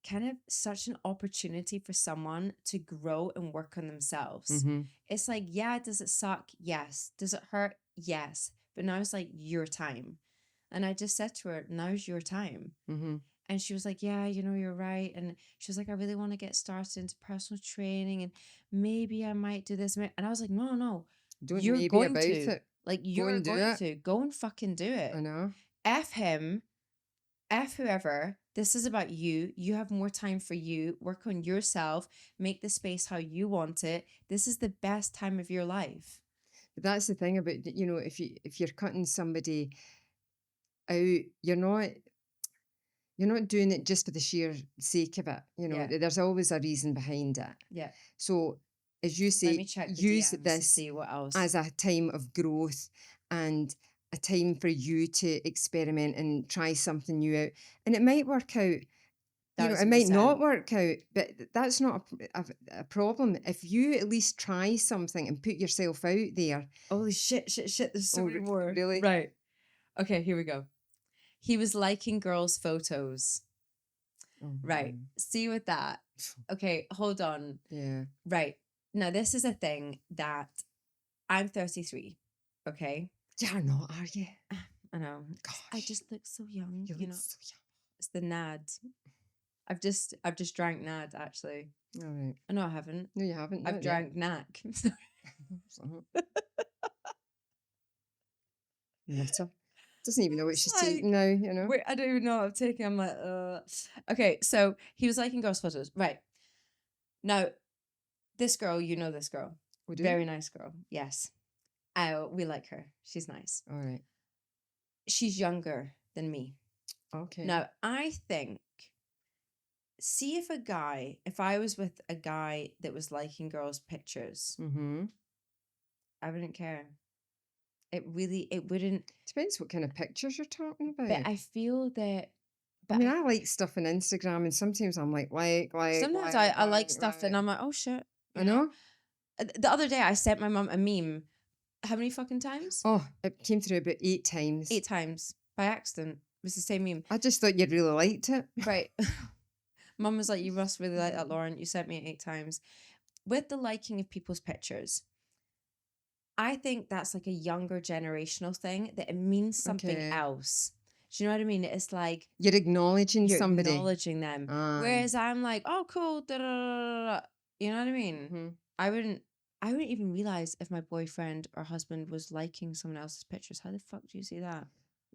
kind of such an opportunity for someone to grow and work on themselves. Hmm. It's like, yeah, does it suck? Yes. Does it hurt? Yes. But now it's like your time. And I just said to her, now's your time. Hmm. And she was like, yeah, you're right. And she was like, I really want to get started into personal training and maybe I might do this. And I was like, no, no, Don't you're maybe going about to. it. Like, Go you're and do going it. to go and fucking do I it. know. F him, F whoever. This is about you. You have more time for you. Work on yourself. Make the space how you want it. This is the best time of your life. But that's the thing about, if you're cutting somebody out, you're not doing it just for the sheer sake of it. Yeah. There's always a reason behind it. Yeah. So, as you Let me say, check the use DMs to this see what else. as a time of growth and a time for you to experiment and try something new out. And it might work out. It Thousand might not percent. work out, but that's not a problem. If you at least try something and put yourself out there. Holy shit, shit, shit. There's so Oh, many more. really? Right. Okay, here we go. He was liking girls' photos. Oh, Right. See with that. Okay, hold on. yeah. Right. Now, this is a thing that I'm 33. Okay. You're not, are you? I know. I Gosh, just look so young, you you look know. so It's the nad. I've just drank nad actually. young. All right. Oh, no, I haven't. No, you haven't. I've Not yet. drank knack. So, nutter. Doesn't even know what It's she's like, taking now, you know? wait, I don't even know what I'm taking. I'm like, okay, so he was liking girls' photos. Right. Now, this girl, you know this girl. We do? Very nice girl. Yes. We like her. She's nice. All right. She's younger than me. Okay. Now, I think, see if I was with a guy that was liking girls' pictures, Mm-hmm. I wouldn't care. It wouldn't, Depends what kind of pictures you're talking but about. I feel that, I but mean, I, I like stuff on Instagram, and sometimes I'm sometimes I like stuff and I'm like, oh shit, I you know? know. The other day I sent my mum a meme. How many fucking times? Oh, it came through about 8 times. 8 times by accident. It was the same meme. I just thought you'd really liked it. Right. Mum was like, you must really like that, Lauren. You sent me it 8 times. With the liking of people's pictures, I think that's like a younger generational thing that it means something Okay. else. Do you know what I mean? It's like You're acknowledging you're somebody. acknowledging them. Aye. Whereas I'm like, oh, cool. Da, da, da, da, da. You know what I mean? Mm-hmm. I wouldn't. I wouldn't even realize if my boyfriend or husband was liking someone else's pictures. How the fuck do you see that?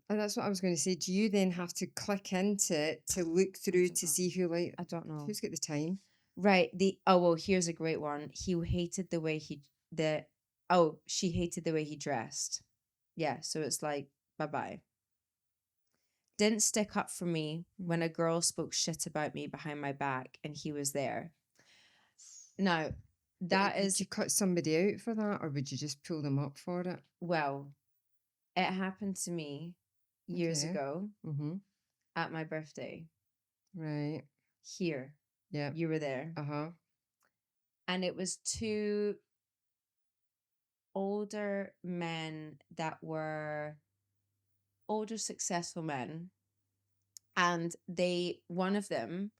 And that's what I was going to say. Do you then have to click into it to look I through don't to know. see I don't know. who's got the time? Right. Well, here's a great one. He hated the way she hated the way he dressed. Yeah, so it's like bye bye. Didn't stick up for me when a girl spoke shit about me behind my back and he was there. Now, that Would is, you cut somebody out for that, or would you just pull them up for it? well, it happened to me years Okay. ago Mm-hmm. at my birthday Right. here. Yeah. You were there. Uh-huh. And it was two older men that were older, successful men. And one of them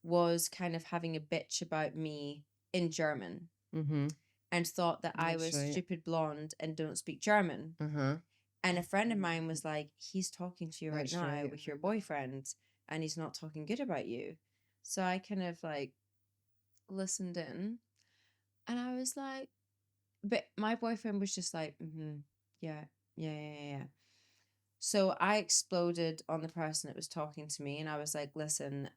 was kind of having a bitch about me in German Mm-hmm. and thought that I That's was right. stupid blonde and don't speak German. Uh-huh. And a friend of mine was like, he's talking to you right That's now right. with your boyfriend and he's not talking good about you. So I kind of like listened in and I was like, but my boyfriend was just like, yeah, yeah, yeah, yeah, yeah. So I exploded on the person that was talking to me and I was like, listen,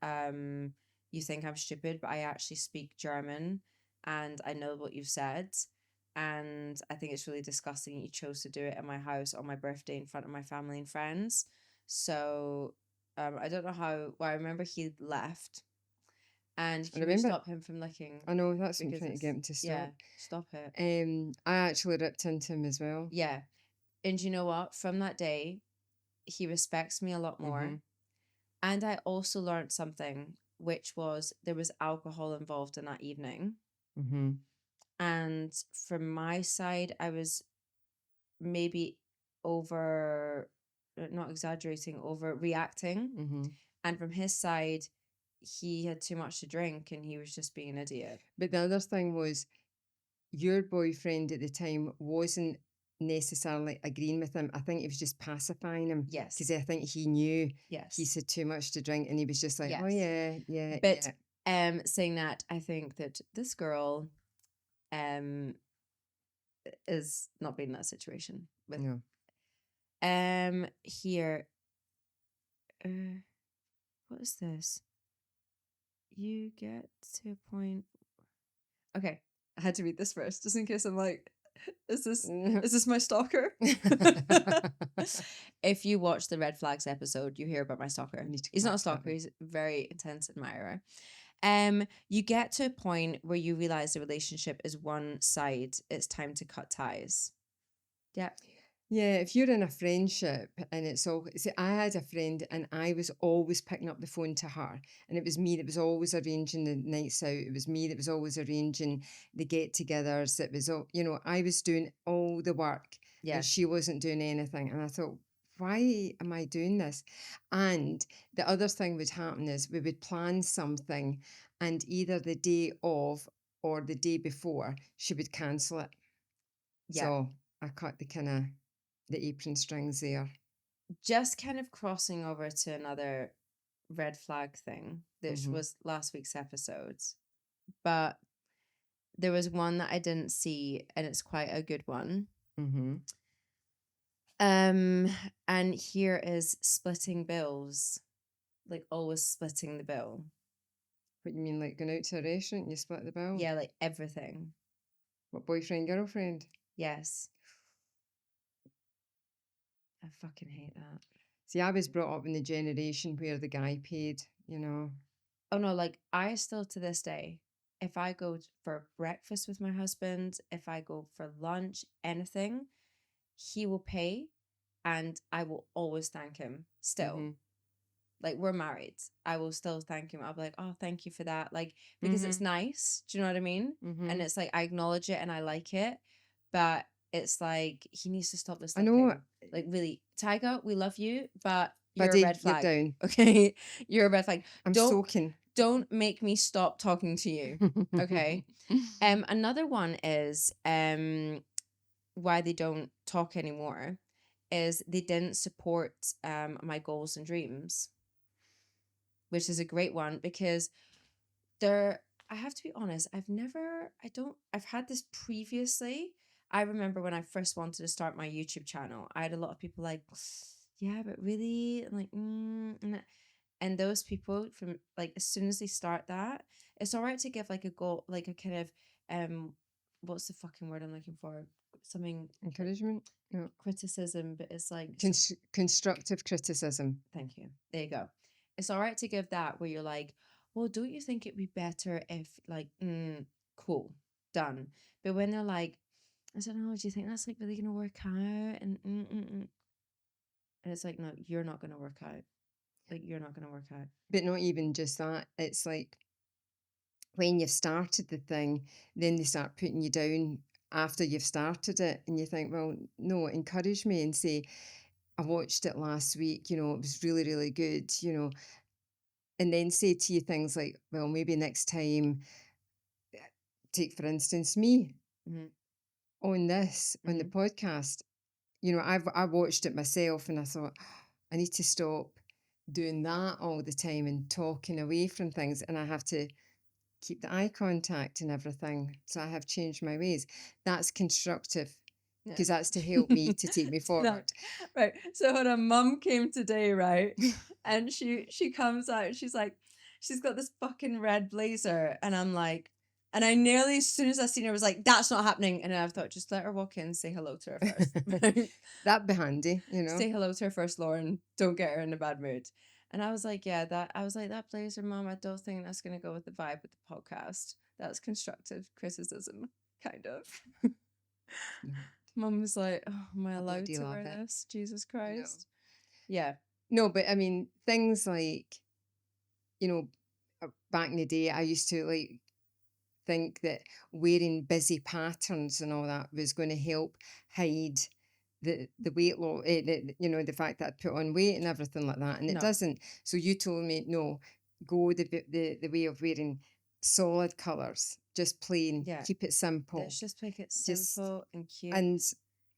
you think I'm stupid, but I actually speak German and I know what you've said. And I think it's really disgusting you chose to do it in my house on my birthday in front of my family and friends. So I don't know well, I remember he left. And I can you remember. stop him from licking? I know that's what I'm Because trying to get it's, him to yeah, stop. stop it. I actually ripped into him as well. Yeah. And you know what? From that day, he respects me a lot Mm-hmm. more. And I also learned something, which was there was alcohol involved in that evening. Mm-hmm. And from my side, I was maybe not exaggerating, overreacting. Mm-hmm. And from his side, he had too much to drink and he was just being an idiot. But the other thing was, your boyfriend at the time wasn't necessarily agreeing with him. I think he was just pacifying him because Yes. I think he knew he Yes. said too much to drink, and he was just like, "Oh Yes. yeah, yeah, But yeah." saying that, I think that this girl um is not being in that situation with No. here what is this? You get to a point. Okay, I had to read this first, just in case I'm like, is this my stalker? If you watch the red flags episode, you hear about my stalker. We need to He's not a catch up. stalker. He's a very intense admirer. You get to a point where you realize the relationship is one side. It's time to cut ties. Yeah. Yeah, if you're in a friendship and it's all, see, I had a friend and I was always picking up the phone to her, and it was me that was always arranging the nights out. It was me that was always arranging the get togethers. It was all, I was doing all the work and Yes. she wasn't doing anything. And I thought, why am I doing this? And the other thing would happen is we would plan something, and either the day of or the day before, she would cancel it. Yeah. So I cut the kind of the apron strings there. Just kind of crossing over to another red flag thing, which Mm-hmm. was last week's episodes. But there was one that I didn't see, and it's quite a good one. Mm-hmm. And here is splitting bills, like always splitting the bill. What you mean, like going out to a restaurant and you split the bill? Yeah, like everything. What, boyfriend, girlfriend? Yes. I fucking hate that. See, I was brought up in the generation where the guy paid, you know. Oh no, like I still to this day, if I go for breakfast with my husband, if I go for lunch, anything, he will pay and I will always thank him still. Mm-hmm. Like we're married. I will still thank him. I'll be like, oh, thank you for that. Like, because it's Mm-hmm. nice. Do you know what I mean? Mm-hmm. And it's like I acknowledge it and I like it. But it's like he needs to stop the I know, slipping. Like really, Tiger, we love you, but you're a buddy, red you're flag. down. Okay. You're a red flag. I'm Don't soaking. don't make me stop talking to you. Okay. Another one is why they don't talk anymore is they didn't support my goals and dreams, which is a great one because there I have to be honest, I've had this previously. I remember when I first wanted to start my YouTube channel, I had a lot of people like, yeah, but really, like, and those people from like as soon as they start that, it's all right to give like a goal, like a kind of what's the fucking word I'm looking for? Something like Encouragement? No. criticism, but it's like Constructive criticism. thank you. There you go. It's all right to give that where you're like, well, don't you think it'd be better if like, cool, done. But when they're like, I don't know, do you think that's like really gonna work out? And it's like, no, you're not gonna work out. Like you're not gonna work out. But not even just that. It's like when you've started the thing, then they start putting you down after you've started it. And you think, well, no, encourage me and say, I watched it last week, it was really, really good, and then say to you things like, well, maybe next time, take for instance me Mm-hmm. on this, on the Mm-hmm. podcast, I watched it myself and I thought, I need to stop doing that all the time and talking away from things. And I have to keep the eye contact and everything. So I have changed my ways. That's constructive Yeah. because that's to help me to take me No. forward. Right. So when her mum came today, right? And she comes out, she's like, she's got this fucking red blazer. And I'm like, and I nearly as soon as I seen her was like, that's not happening. And I've thought, just let her walk in, say hello to her first. That'd be handy, Say hello to her first, Lauren. Don't get her in a bad mood. And I was like, yeah, that blazer, mom, I don't think that's gonna go with the vibe of the podcast. That's constructive criticism, kind of. No, Mum was like, oh, am I I allowed bloody to love wear it. this? Jesus No. Christ. Yeah. No, but I mean, things like, you know, back in the day, I used to like think that wearing busy patterns and all that was going to help hide the weight loss, the fact that I put on weight and everything like that, and it No. doesn't. So you told me no, go the way of wearing solid colors, just plain, Yeah. keep it simple, Let's just make it just simple and cute. and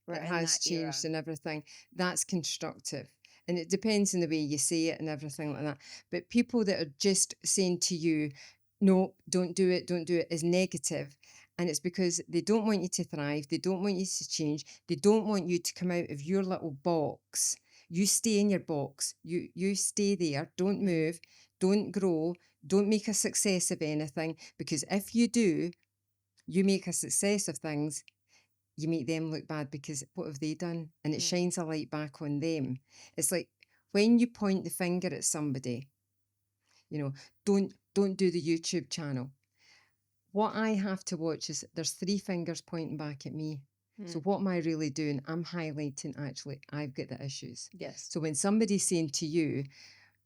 We're it in has that era. changed and everything. That's constructive. And it depends on the way you say it and everything like that. But people that are just saying to you, no, don't do it, is negative. And it's because they don't want you to thrive. They don't want you to change. They don't want you to come out of your little box. You stay in your box. You stay there. Don't move. Don't grow. Don't make a success of anything. Because if you do, you make a success of things, you make them look bad because what have they done? And it shines a light back on them. It's like when you point the finger at somebody, don't do the YouTube channel. What I have to watch is there's three fingers pointing back at me. So what am I really doing? I'm highlighting actually I've got the issues. Yes. So when somebody's saying to you,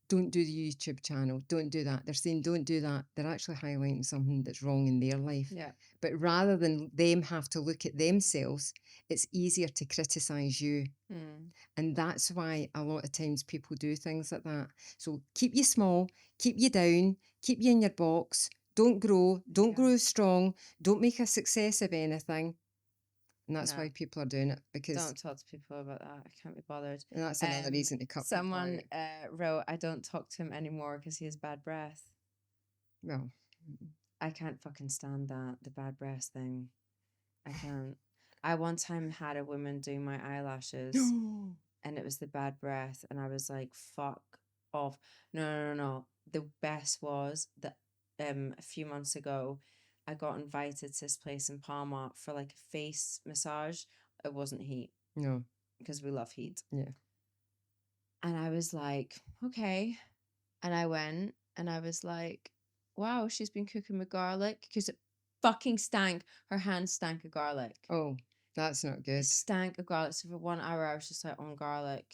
don't do the YouTube channel, don't do that. They're saying don't do that. They're actually highlighting something that's wrong in their life. Yeah. But rather than them have to look at themselves, it's easier to criticize you. And that's why a lot of times people do things like that. So keep you small, keep you down, keep you in your box. Don't grow, don't grow strong, don't make a success of anything. And that's No, why people are doing it, because don't talk to people about that. I can't be bothered. and that's another reason to cut people Someone out. wrote, I don't talk to him anymore because he has bad breath. Well, I can't fucking stand that, the bad breath thing. I can't. I one time had a woman do my eyelashes no, and it was the bad breath, and I was like, fuck off. No, no, no, no. The best was that a few months ago, I got invited to this place in Palma for like a face massage. It wasn't heat no, because we love heat. yeah. And I was like, okay. And I went and I was like, wow, she's been cooking with garlic because it fucking stank. Her hands stank of garlic. Oh, that's not It good. stank of garlic. So for 1 hour, I was just like on garlic.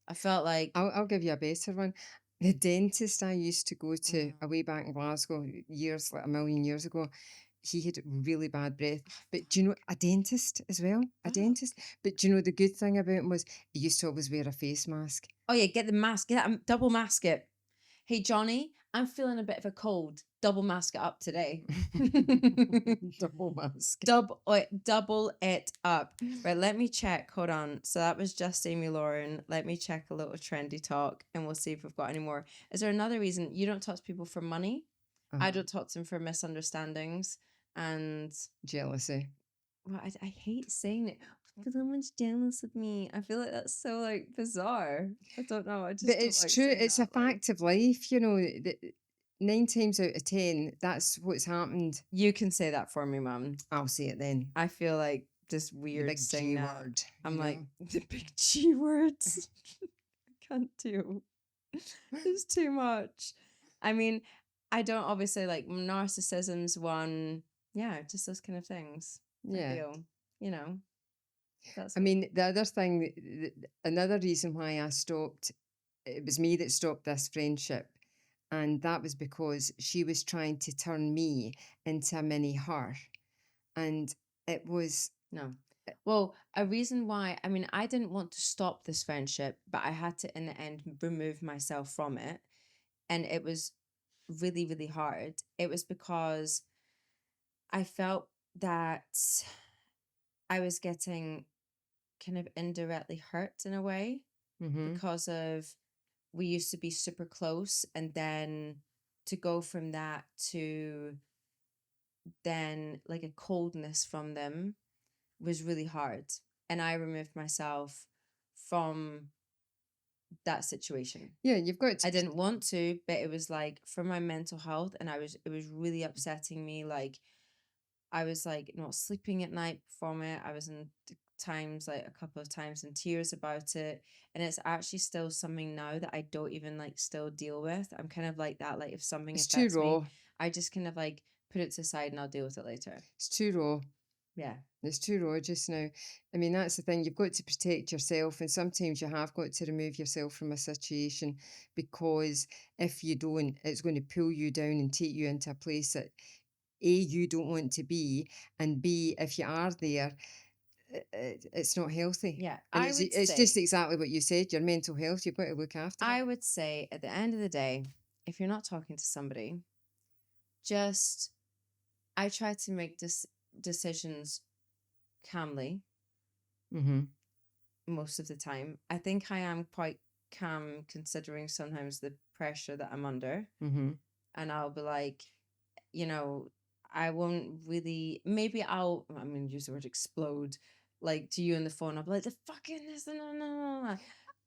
I felt like, I'll give you a better one. The dentist I used to go to oh, away back in Glasgow years, like a million years ago, he had really bad breath. But do you know, fuck, a dentist as well? A fuck. dentist. But do you know the good thing about him was he used to always wear a face mask. Oh yeah, get the mask. Get that double mask it. Hey Johnny, I'm feeling a bit of a cold. Double mask it up today. Double mask. Double it up. Right, let me check. Hold on. So that was just Amy Lauren. Let me check a little trendy talk and we'll see if we've got any more. Is there another reason you don't talk to people for money? I don't talk to them for misunderstandings and Jealousy. well, I hate saying it. Someone's jealous of me. I feel like that's so like bizarre. I don't know. I But just don't it's like true. saying It's a that. Like, fact of life, you know. 9 times out of 10, that's what's happened. you can say that for me, Mum. I'll say it then. I feel like just The weird big saying G that. word. I'm You like, know. the big G words. I can't do. It's too much. I mean, I don't obviously like narcissism's one. Yeah, just those kind of things. I Yeah. feel, you know, that's I what. mean, the other thing, another reason why I stopped, it was me that stopped this friendship. And that was because she was trying to turn me into a mini her. And it was, No. Well, a reason why, I mean, I didn't want to stop this friendship, but I had to, in the end, remove myself from it. And it was really, really hard. It was because I felt that I was getting kind of indirectly hurt in a way mm-hmm, because of we used to be super close. And then to go from that to then like a coldness from them was really hard. And I removed myself from that situation. yeah, you've got to, I didn't want to, but it was like for my mental health and it was really upsetting me. Like I was like not sleeping at night from it. I was in times like a couple of times in tears about it. And it's actually still something now that I don't even like still deal with. I'm kind of like that. Like if something it's too affects me, raw. I just kind of like put it to the side and I'll deal with it later. It's too raw. Yeah. It's too raw just now. I mean, that's the thing. You've got to protect yourself, and sometimes you have got to remove yourself from a situation because if you don't, it's going to pull you down and take you into a place that A, you don't want to be, and B, if you are there, it's not healthy. Yeah. And it's just exactly what you said, your mental health, you've got to look after it. I would say at the end of the day, if you're not talking to somebody, just I try to make decisions calmly Mm-hmm. most of the time. I think I am quite calm considering sometimes the pressure that I'm under. Mm-hmm. And I'll be like, you know, I won't really, maybe I'm going to use the word explode, like to you on the phone. I'll be like, the fucking this, no, no, no, no.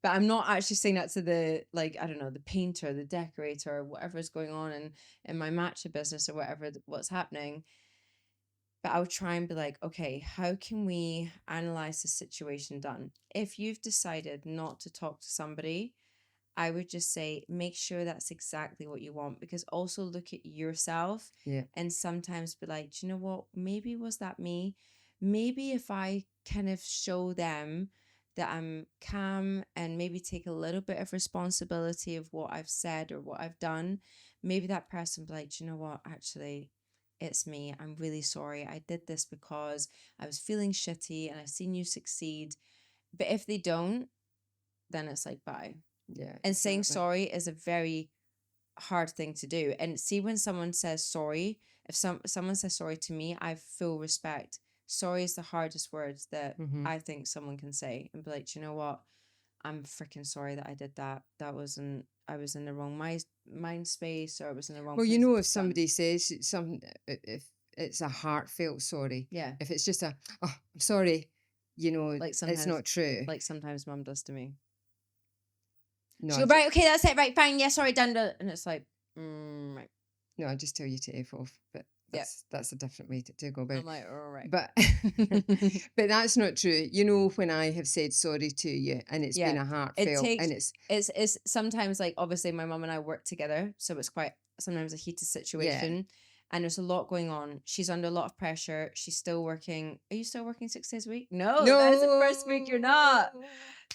But I'm not actually saying that to the, like, I don't know, the painter, the decorator, whatever is going on in my matcha business or whatever, what's happening. But I'll try and be like, okay, how can we analyze the situation done? If you've decided not to talk to somebody, I would just say make sure that's exactly what you want, because also look at yourself Yeah. and sometimes be like, do you know what? Maybe was that me? Maybe if I kind of show them that I'm calm and maybe take a little bit of responsibility of what I've said or what I've done, maybe that person will be like, do you know what? Actually, it's me. I'm really sorry. I did this because I was feeling shitty and I've seen you succeed. But if they don't, then it's like, bye. Yeah. And saying Exactly. sorry is a very hard thing to do. And see, when someone says sorry, if someone says sorry to me, I have full respect. sorry is the hardest words that Mm-hmm. I think someone can say, and be like, "Do you know what? I'm freaking sorry that I did that. That wasn't, I was in the wrong mind space, or I was in the wrong Well, you place know, at if the time." somebody says some, if it's a heartfelt sorry, Yeah. if it's just a, oh, I'm sorry, you know, Like it's sometimes, not true. like sometimes mum does to me. No, She'll go, right, okay, that's it, right, fine, yeah, sorry, done, done. And it's like, right. no, I just tell you to F off, but Yeah. that's a different way to go about I'm it. like, all right. But but that's not true. You know, when I have said sorry to you and it's been Yeah. a It heartfelt takes, and it's it's sometimes like, obviously my mum and I work together, so it's quite sometimes a heated yeah. situation, and there's a lot going on. She's under a lot of pressure. She's still working. Are you still working 6 days a week? No, that is the first week you're not. No.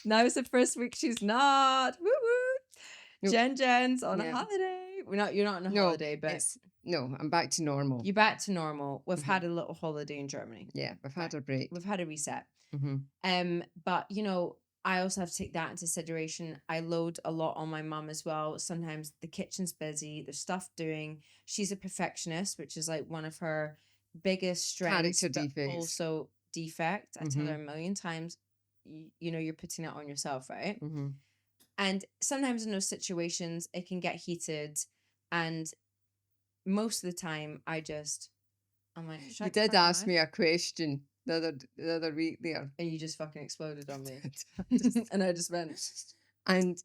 Now is the first week she's not. Woo woo. Nope. Jen's on a Yeah. holiday. We're not, you're not on a No, holiday, but it's no, I'm back to normal. you're back to normal. We've Mhm. had a little holiday in Germany. Yeah, we've had Right. a break. We've had a reset. Mm-hmm. But you know, I also have to take that into consideration. I load a lot on my mum as well. Sometimes the kitchen's busy, there's stuff doing. She's a perfectionist, which is like one of her biggest strengths, Character but defects. also defect. I tell her Mm-hmm. a million times, you know, you're putting it on yourself, right? Mm-hmm. And sometimes in those situations, it can get heated. And most of the time, I'm like, You shut your did fucking ask mouth. me a question the other week there. And you just fucking exploded on me. Just- And I just went, and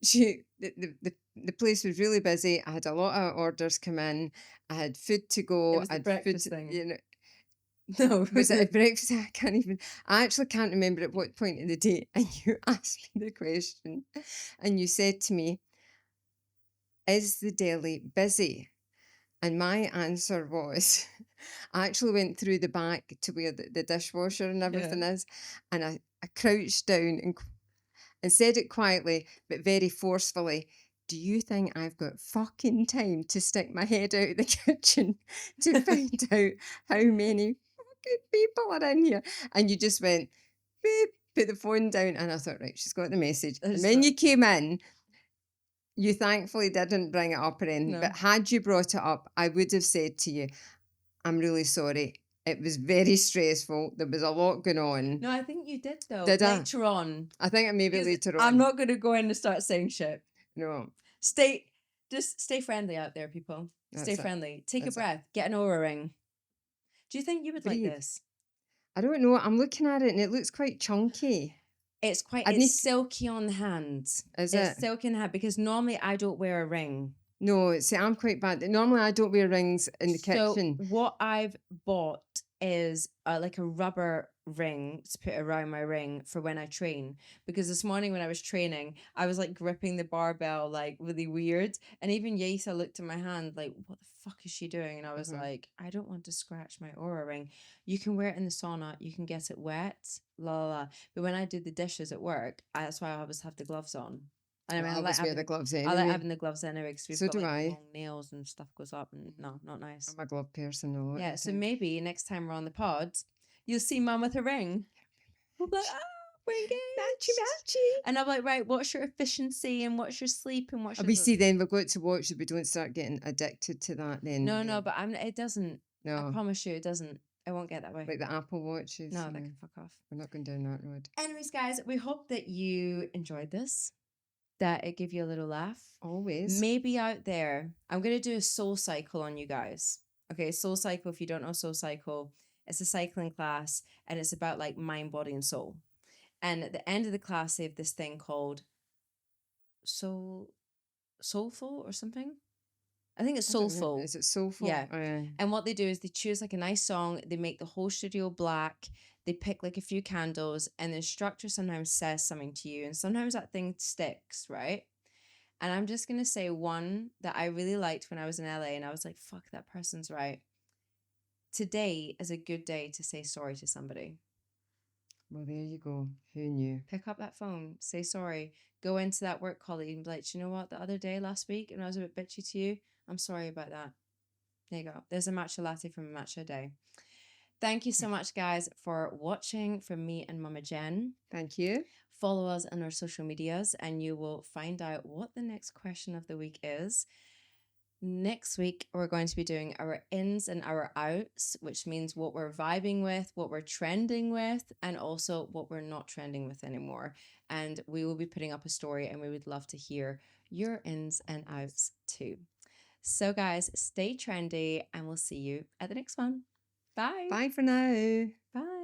the place was really busy. I had a lot of orders come in. I had food to it go. was I the had food breakfast to, thing. you know, No. was it at breakfast? I can't even, I actually can't remember at what point in the day. And you asked me the question and you said to me, is the deli busy? And my answer was, I actually went through the back to where the dishwasher and everything is, and I crouched down and said it quietly but very forcefully. Do you think I've got fucking time to stick my head out of the kitchen to find out how many fucking people are in here? And you just went, beep, put the phone down, and I thought, right, she's got the message. And then you came in. You thankfully didn't bring it up or anything, No. but had you brought it up, I would have said to you, I'm really sorry. It was very stressful. There was a lot going on. No, I think you did though. Did I? Later on. I think maybe 'Cause later on. I'm not gonna go in and start saying shit. No, Just stay friendly out there, people. Stay that's it. friendly. Take a That's it. breath. Get an aura ring. Do you think you would like Breathe. this? I don't know. I'm looking at it and it looks quite chunky. It's I'd need it's silky on the hand. Is It's it? silky on the hand because normally I don't wear a ring. No, see, I'm quite bad. Normally, I don't wear rings in the So kitchen. what I've bought is like a rubber ring to put around my ring for when I train. Because this morning when I was training, I was like gripping the barbell like really weird. And even Yasa looked at my hand like, what the fuck is she doing? And I was like, I don't want to scratch my aura ring. You can wear it in the sauna. You can get it wet. La la la. But when I do the dishes at work, that's why I always have the gloves on. And I Well, mean, I I like always wear the gloves I like anyway. having the gloves anyway because we've So got do like I. long nails and stuff goes up and no, not nice. I'm a glove person a lot. Yeah, so maybe next time we're on the pod, you'll see mum with a ring. We'll be like, we're engaged. Matchy. And I'll be like, right, what's your efficiency and what's your sleep and what's your... We see then we've got to watch that we don't start getting addicted to that then. No, but it doesn't. I No. promise you it doesn't. I won't get that way. Like the Apple Watches. No, that can fuck off. We're not going down that road. Anyways, guys, we hope that you enjoyed this, that it gave you a little laugh. Always. Maybe out there, I'm going to do a soul cycle on you guys. Okay, soul cycle, if you don't know soul cycle, it's a cycling class and it's about like mind, body, and soul. And at the end of the class, they have this thing called soulful or something. I think it's soulful. Is it soulful? Yeah. Oh, yeah. And what they do is they choose like a nice song. They make the whole studio black. They pick like a few candles, and the instructor sometimes says something to you, and sometimes that thing sticks, right? And I'm just gonna say one that I really liked when I was in LA, and I was like, "Fuck, that person's right." Today is a good day to say sorry to somebody. Well, there you go. Who knew? Pick up that phone, say sorry, go into that work colleague and be like, you know what, the other day last week, and I was a bit bitchy to you, I'm sorry about that. There you go. There's a matcha latte from a matcha day. Thank you so much, guys, for watching from me and Mama Jen. Thank you. Follow us on our social medias and you will find out what the next question of the week is. Next week, we're going to be doing our ins and our outs, which means what we're vibing with, what we're trending with, and also what we're not trending with anymore. And we will be putting up a story, and we would love to hear your ins and outs too. So, guys, stay trendy, and we'll see you at the next one. Bye. Bye for now. Bye.